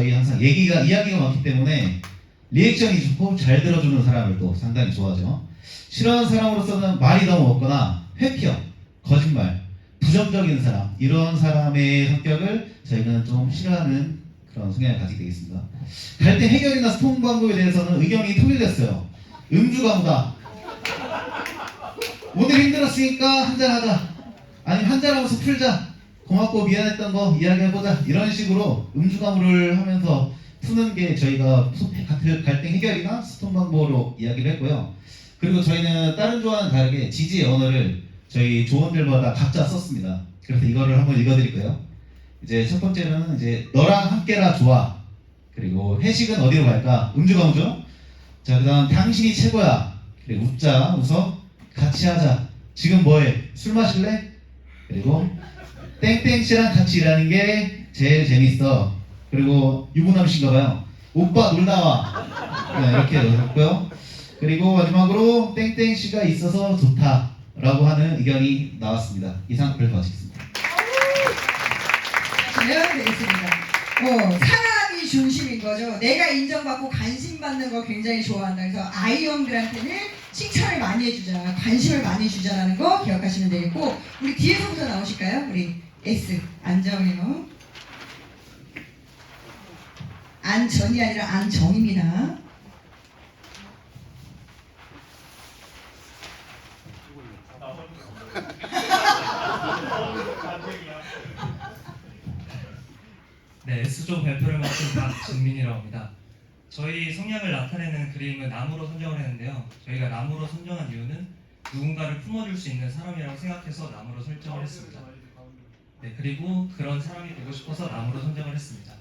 이야기가 많기 때문에 리액션이 좋고 잘 들어주는 사람을 또 상당히 좋아하죠. 싫어하는 사람으로서는 말이 너무 없거나 회피형, 거짓말, 부정적인 사람, 이런 사람의 성격을 저희는 좀 싫어하는 그런 성향을 가지게 되겠습니다. 갈등 해결이나 소통 방법에 대해서는 의견이 통일됐어요. 음주가무다. 오늘 힘들었으니까 한잔하자. 아니면 한잔하면서 풀자. 고맙고 미안했던 거 이야기해보자. 이런 식으로 음주가무를 하면서 푸는 게 저희가 갈등 해결이나 소통 방법으로 이야기를 했고요. 그리고 저희는 다른 조와는 다르게 지지의 언어를 저희 조원들마다 각자 썼습니다. 그래서 이거를 한번 읽어드릴 거예요. 이제 첫 번째는 이제 너랑 함께라 좋아. 그리고 회식은 어디로 갈까? 음주가무죠. 자, 그다음 당신이 최고야. 그리고 웃어. 같이 하자. 지금 뭐해? 술 마실래? 그리고 땡땡씨랑 같이 일하는 게 제일 재밌어. 그리고 유부남이신가봐요. 오빠 놀다 와. 네, 이렇게 넣었고요. 그리고 마지막으로 땡땡씨가 있어서 좋다 라고 하는 의견이 나왔습니다. 이상 발표 마치겠습니다. 하시면 되겠습니다. 상황이 사람이 중심인 거죠. 내가 인정받고 관심받는 걸 굉장히 좋아한다. 그래서 I형들한테는 칭찬을 많이 해주자, 관심을 많이 주자라는 거 기억하시면 되겠고, 우리 뒤에서부터 나오실까요? 우리 S 안정형. 안전이 아니라 안정입니다. 네, S조 발표를 맡은 박진민이라고 합니다. 저희 성향을 나타내는 그림은 나무로 선정을 했는데요. 저희가 나무로 선정한 이유는 누군가를 품어줄 수 있는 사람이라고 생각해서 나무로 설정을 했습니다. 네, 그리고 그런 사람이 되고 싶어서 나무로 선정을 했습니다.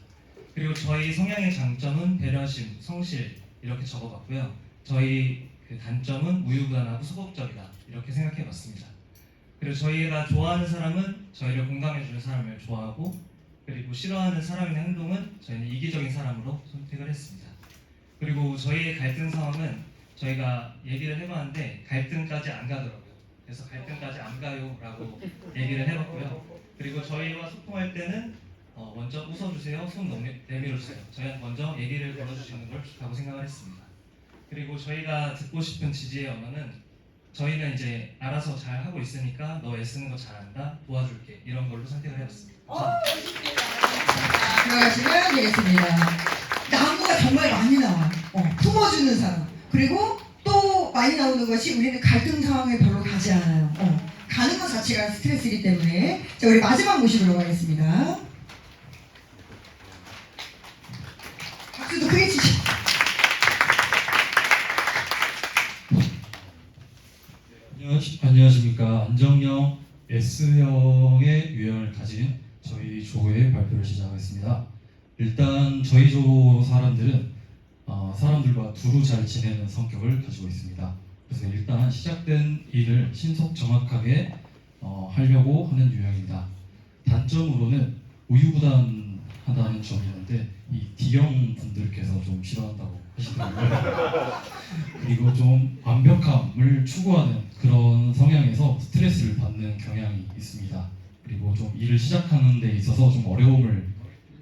그리고 저희 성향의 장점은 배려심, 성실 이렇게 적어봤고요. 저희 그 단점은 우유부단하고 소극적이다 이렇게 생각해봤습니다. 그리고 저희가 좋아하는 사람은 저희를 공감해주는 사람을 좋아하고, 그리고 싫어하는 사람이나 행동은 저희는 이기적인 사람으로 선택을 했습니다. 그리고 저희의 갈등 상황은 저희가 얘기를 해봤는데 갈등까지 안 가더라고요. 그래서 갈등까지 안 가요 라고 얘기를 해봤고요. 그리고 저희와 소통할 때는 먼저 웃어주세요, 손 내밀어주세요. 저희한테 먼저 얘기를 걸어주시는 걸 좋다고 생각을 했습니다. 그리고 저희가 듣고 싶은 지지의 언어는 저희는 이제 알아서 잘 하고 있으니까 너 애쓰는 거 잘한다, 도와줄게 이런 걸로 선택을 해봤습니다. 들어가시면 되겠습니다. 나무가 정말 많이 나와요. 품어주는 사람. 그리고 또 많이 나오는 것이 우리는 갈등 상황에 별로 가지 않아요. 가는 것 자체가 스트레스이기 때문에. 자, 우리 마지막 모시도록 하겠습니다. 박수도 크게 치시죠. 안녕하십니까. 안정형 S형의 유형을 가진 저희 조의 발표를 시작하겠습니다. 일단 저희 조 사람들은 사람들과 두루 잘 지내는 성격을 가지고 있습니다. 그래서 일단 시작된 일을 신속 정확하게 하려고 하는 유형입니다. 단점으로는 우유부단하다는 점이 있는데 이 D형 분들께서 좀 싫어한다고 하시더라고요. 그리고 좀 완벽함을 추구하는 그런 성향에서 스트레스를 받는 경향이 있습니다. 그리고 좀 일을 시작하는 데 있어서 좀 어려움을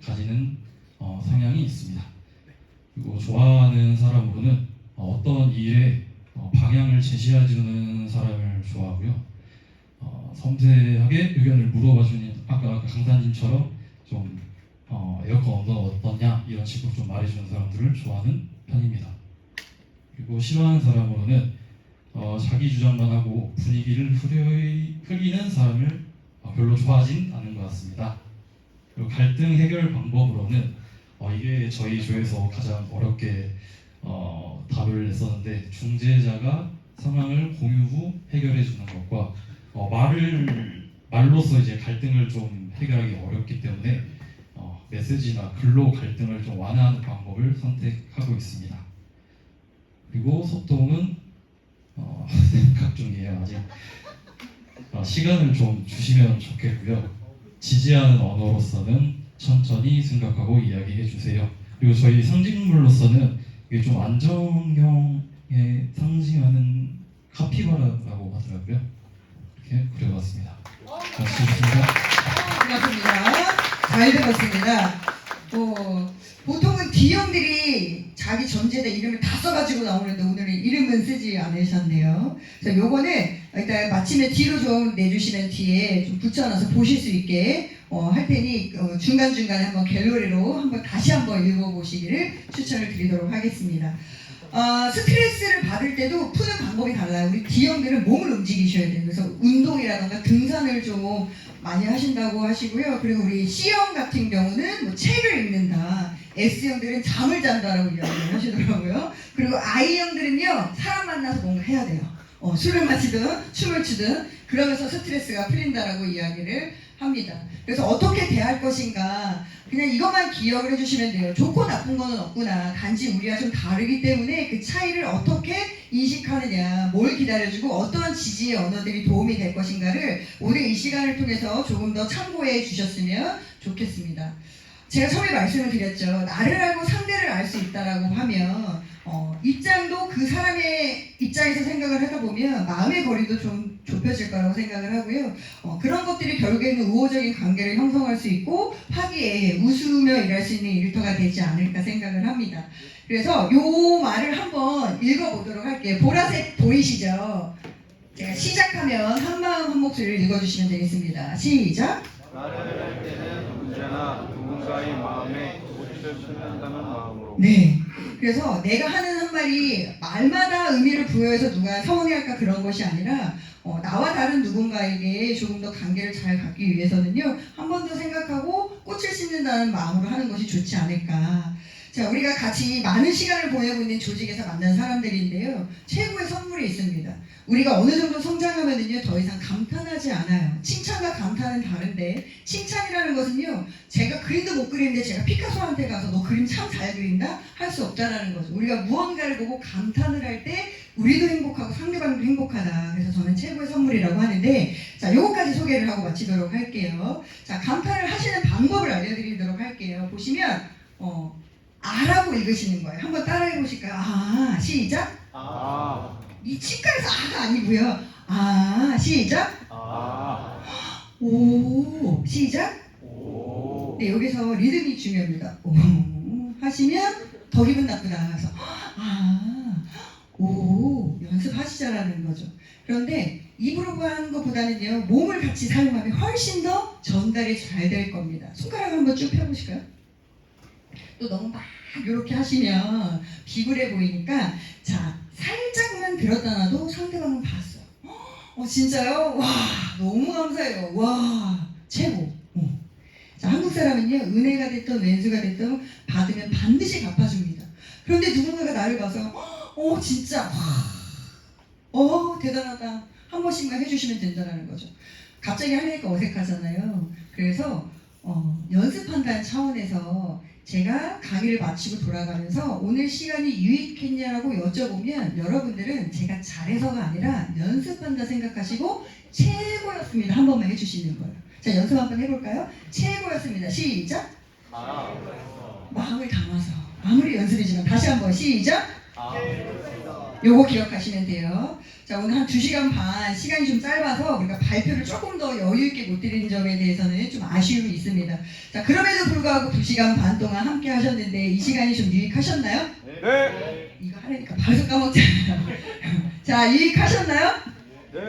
가지는 성향이 있습니다. 그리고 좋아하는 사람으로는 어떤 일에 방향을 제시해주는 사람을 좋아하고요. 섬세하게 의견을 물어봐주는, 아까 강사님처럼 좀 에어컨 어떠냐 이런 식으로 좀 말해주는 사람들을 좋아하는 편입니다. 그리고 싫어하는 사람으로는 자기 주장만 하고 분위기를 흐리는 사람을 별로 좋아하진 않은 것 같습니다. 그리고 갈등 해결 방법으로는 이게 저희 조에서 가장 어렵게 답을 냈었는데, 중재자가 상황을 공유 후 해결해 주는 것과 말로서 이제 갈등을 좀 해결하기 어렵기 때문에 메시지나 글로 갈등을 좀 완화하는 방법을 선택하고 있습니다. 그리고 소통은 생각 중이에요. 아직 시간을 좀 주시면 좋겠고요. 지지하는 언어로서는 천천히 생각하고 이야기해 주세요. 그리고 저희 상징물로서는 이게 좀 안정형에 상징하는 카피바라라고 하더라고요. 이렇게 그려봤습니다. 고맙습니다. 반갑습니다. 잘 들었습니다. 보통은 D형들이 자기 전제에다 이름을 다 써가지고 나오는데 오늘은 이름은 쓰지 않으셨네요. 그래서 요거는 일단 마침에 뒤로 좀 내주시면 뒤에 좀 붙여놔서 보실 수 있게 할 테니 중간중간에 한번 갤러리로 한번 다시 한번 읽어보시기를 추천을 드리도록 하겠습니다. 스트레스를 받을 때도 푸는 방법이 달라요. 우리 D형들은 몸을 움직이셔야 돼요. 그래서 운동이라던가 등산을 좀 많이 하신다고 하시고요. 그리고 우리 C형 같은 경우는 뭐 책을 읽는다. S형들은 잠을 잔다라고 이야기를 하시더라고요. 그리고 I형들은요, 사람 만나서 뭔가 해야 돼요. 술을 마시든 춤을 추든 그러면서 스트레스가 풀린다라고 이야기를 합니다. 그래서 어떻게 대할 것인가, 그냥 이것만 기억을 해주시면 돼요. 좋고 나쁜 거는 없구나. 단지 우리가 좀 다르기 때문에 그 차이를 어떻게 인식하느냐, 뭘 기다려주고 어떠한 지지의 언어들이 도움이 될 것인가를 오늘 이 시간을 통해서 조금 더 참고해 주셨으면 좋겠습니다. 제가 처음에 말씀을 드렸죠. 나를 알고 상대를 알 수 있다라고 하면 입장도 그 사람의 입장 입장에서 생각을 하다 보면 마음의 거리도 좀 좁혀질 거라고 생각을 하고요. 그런 것들이 결국에는 우호적인 관계를 형성할 수 있고 화기애애 웃으며 일할 수 있는 일터가 되지 않을까 생각을 합니다. 그래서 요 말을 한번 읽어보도록 할게요. 보라색 보이시죠? 제가 시작하면 한마음 한목소리를 읽어주시면 되겠습니다. 시작! 말을 할 때는 언제나 누군가의 마음에 꽃을 심는다는 마음으로. 네. 그래서 내가 하는 한 말이 말마다 의미를 부여해서 누가 서운해할까 그런 것이 아니라 나와 다른 누군가에게 조금 더 관계를 잘 갖기 위해서는요. 한 번 더 생각하고 꽃을 심는다는 마음으로 하는 것이 좋지 않을까. 자, 우리가 같이 많은 시간을 보내고 있는 조직에서 만난 사람들인데요. 최고의 선물이 있습니다. 우리가 어느 정도 성장하면은요, 더 이상 감탄하지 않아요. 칭찬과 감탄은 다른데, 칭찬이라는 것은요, 제가 그림도 못 그리는데 제가 피카소한테 가서 너 그림 참 잘 그린다? 할 수 없다라는 거죠. 우리가 무언가를 보고 감탄을 할 때, 우리도 행복하고 상대방도 행복하다. 그래서 저는 최고의 선물이라고 하는데, 자, 요거까지 소개를 하고 마치도록 할게요. 자, 감탄을 하시는 방법을 알려드리도록 할게요. 보시면, 아라고 읽으시는 거예요. 한번 따라해 보실까요? 아, 시작. 이 치과에서 아가 아니고요. 아, 시작. 오, 시작. 네, 여기서 리듬이 중요합니다. 오, 하시면 더 기분 나쁘다. 그래서 오, 연습하시자라는 거죠. 그런데 입으로 하는 것보다는요, 몸을 같이 사용하면 훨씬 더 전달이 잘 될 겁니다. 손가락 한번 쭉 펴보실까요? 또 너무 막 이렇게 하시면 비굴해 보이니까 자, 살짝만 들었다 놔도 상대방은 봤어요. 진짜요? 와, 너무 감사해요. 와, 최고. 자, 한국 사람은요, 은혜가 됐던 왼수가 됐던 받으면 반드시 갚아줍니다. 그런데 누군가가 나를 봐서 진짜 대단하다. 한 번씩만 해주시면 된다는 거죠. 갑자기 하려니까 어색하잖아요. 그래서 연습한다는 차원에서 제가 강의를 마치고 돌아가면서 오늘 시간이 유익했냐라고 여쭤보면 여러분들은 제가 잘해서가 아니라 연습한다 생각하시고 최고였습니다. 한 번만 해주시는 거예요. 자, 연습 한번 해볼까요? 최고였습니다. 시작. 마음을 담아서 아무리 연습이지만 다시 한번 시작. 요거 기억하시면 돼요. 자, 오늘 한 2시간 반 시간이 좀 짧아서 우리가 발표를 조금 더 여유 있게 못 드리는 점에 대해서는 좀 아쉬움이 있습니다. 자, 그럼에도 불구하고 2시간 반 동안 함께 하셨는데 이 시간이 좀 유익하셨나요? 네. 이거 하려니까 바로 까먹잖아요. 자, 유익하셨나요? 네.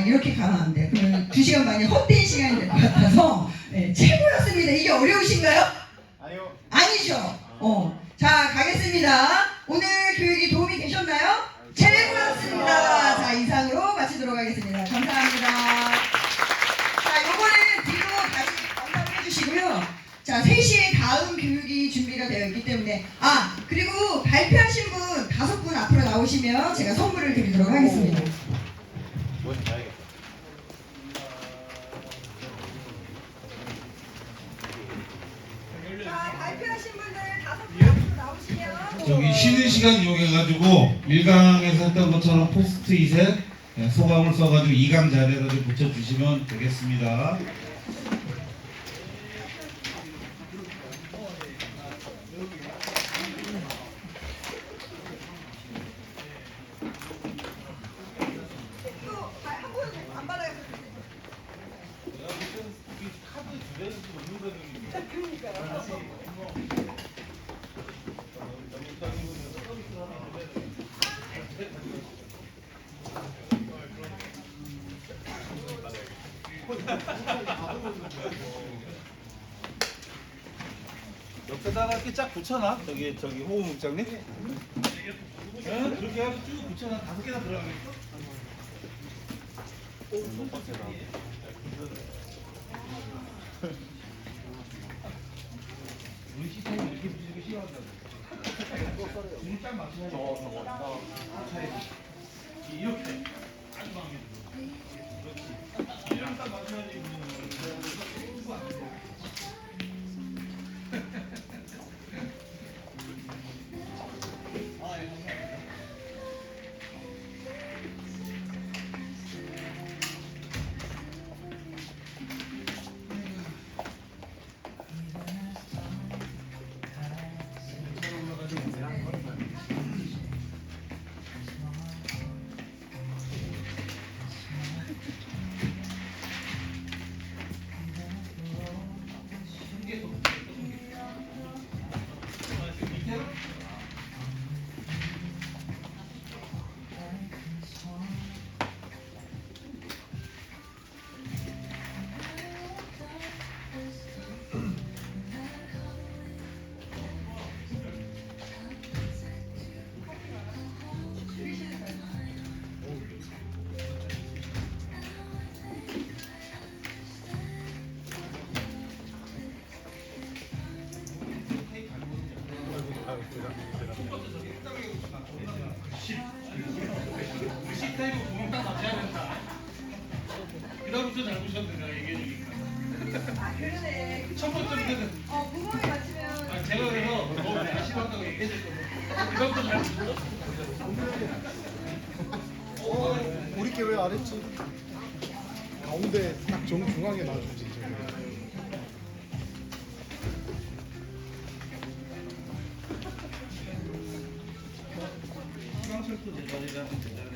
이렇게 가면 안 돼요. 그러면 2시간 반이 헛된 시간이 될 것 같아서 최고였습니다. 이게 어려우신가요? 아니요. 아니죠. 자, 가겠습니다. 오늘 교육이 도움이 되셨나요? 최고였습니다. 자, 이상으로 마치도록 하겠습니다. 감사합니다. 자, 요거는 뒤로 다시 감사를 해주시고요. 자, 3시에 다음 교육이 준비가 되어 있기 때문에 그리고 발표하신 분 5분 앞으로 나오시면 제가 선물을 드리도록 하겠습니다. 뭐좀 봐야겠다. 자, 발표하신 분들 5분 앞으로 나오시면 저기 쉬는 시간 이용해가지고 1강에서 했던 것처럼 포스트잇에 소감을 써가지고 2강 자리에다 좀 붙여주시면 되겠습니다. 안 받아요. 옆에다가 이렇게 쫙 붙여놔. 저기 호우 목장님. 응? 그렇게 하고 쭉 붙여놔. 5개나 들어가겠어? 너무 빡세다. 우리 시스템이 이렇게 붙이는 게 싫어한다고. 눈을 딱 맞추면 이렇게 아주 강하게 그렇지. 이랑 딱 맞춰야지. 글씨 타입을 보면 딱 맞춰야 된다. 그다음부터 잘 보셨는데 내가 얘기해주니까. 아 그러네. 첫 번째부터는 구멍에 맞추면. 제가 그래서 너 싫어한다고 얘기해줬거든. 그다음부터 잘 보셨어. 우리 게 왜 안 했지? 가운데 딱 정중앙에 놔주지. 수강철도 제자리라는 제자리.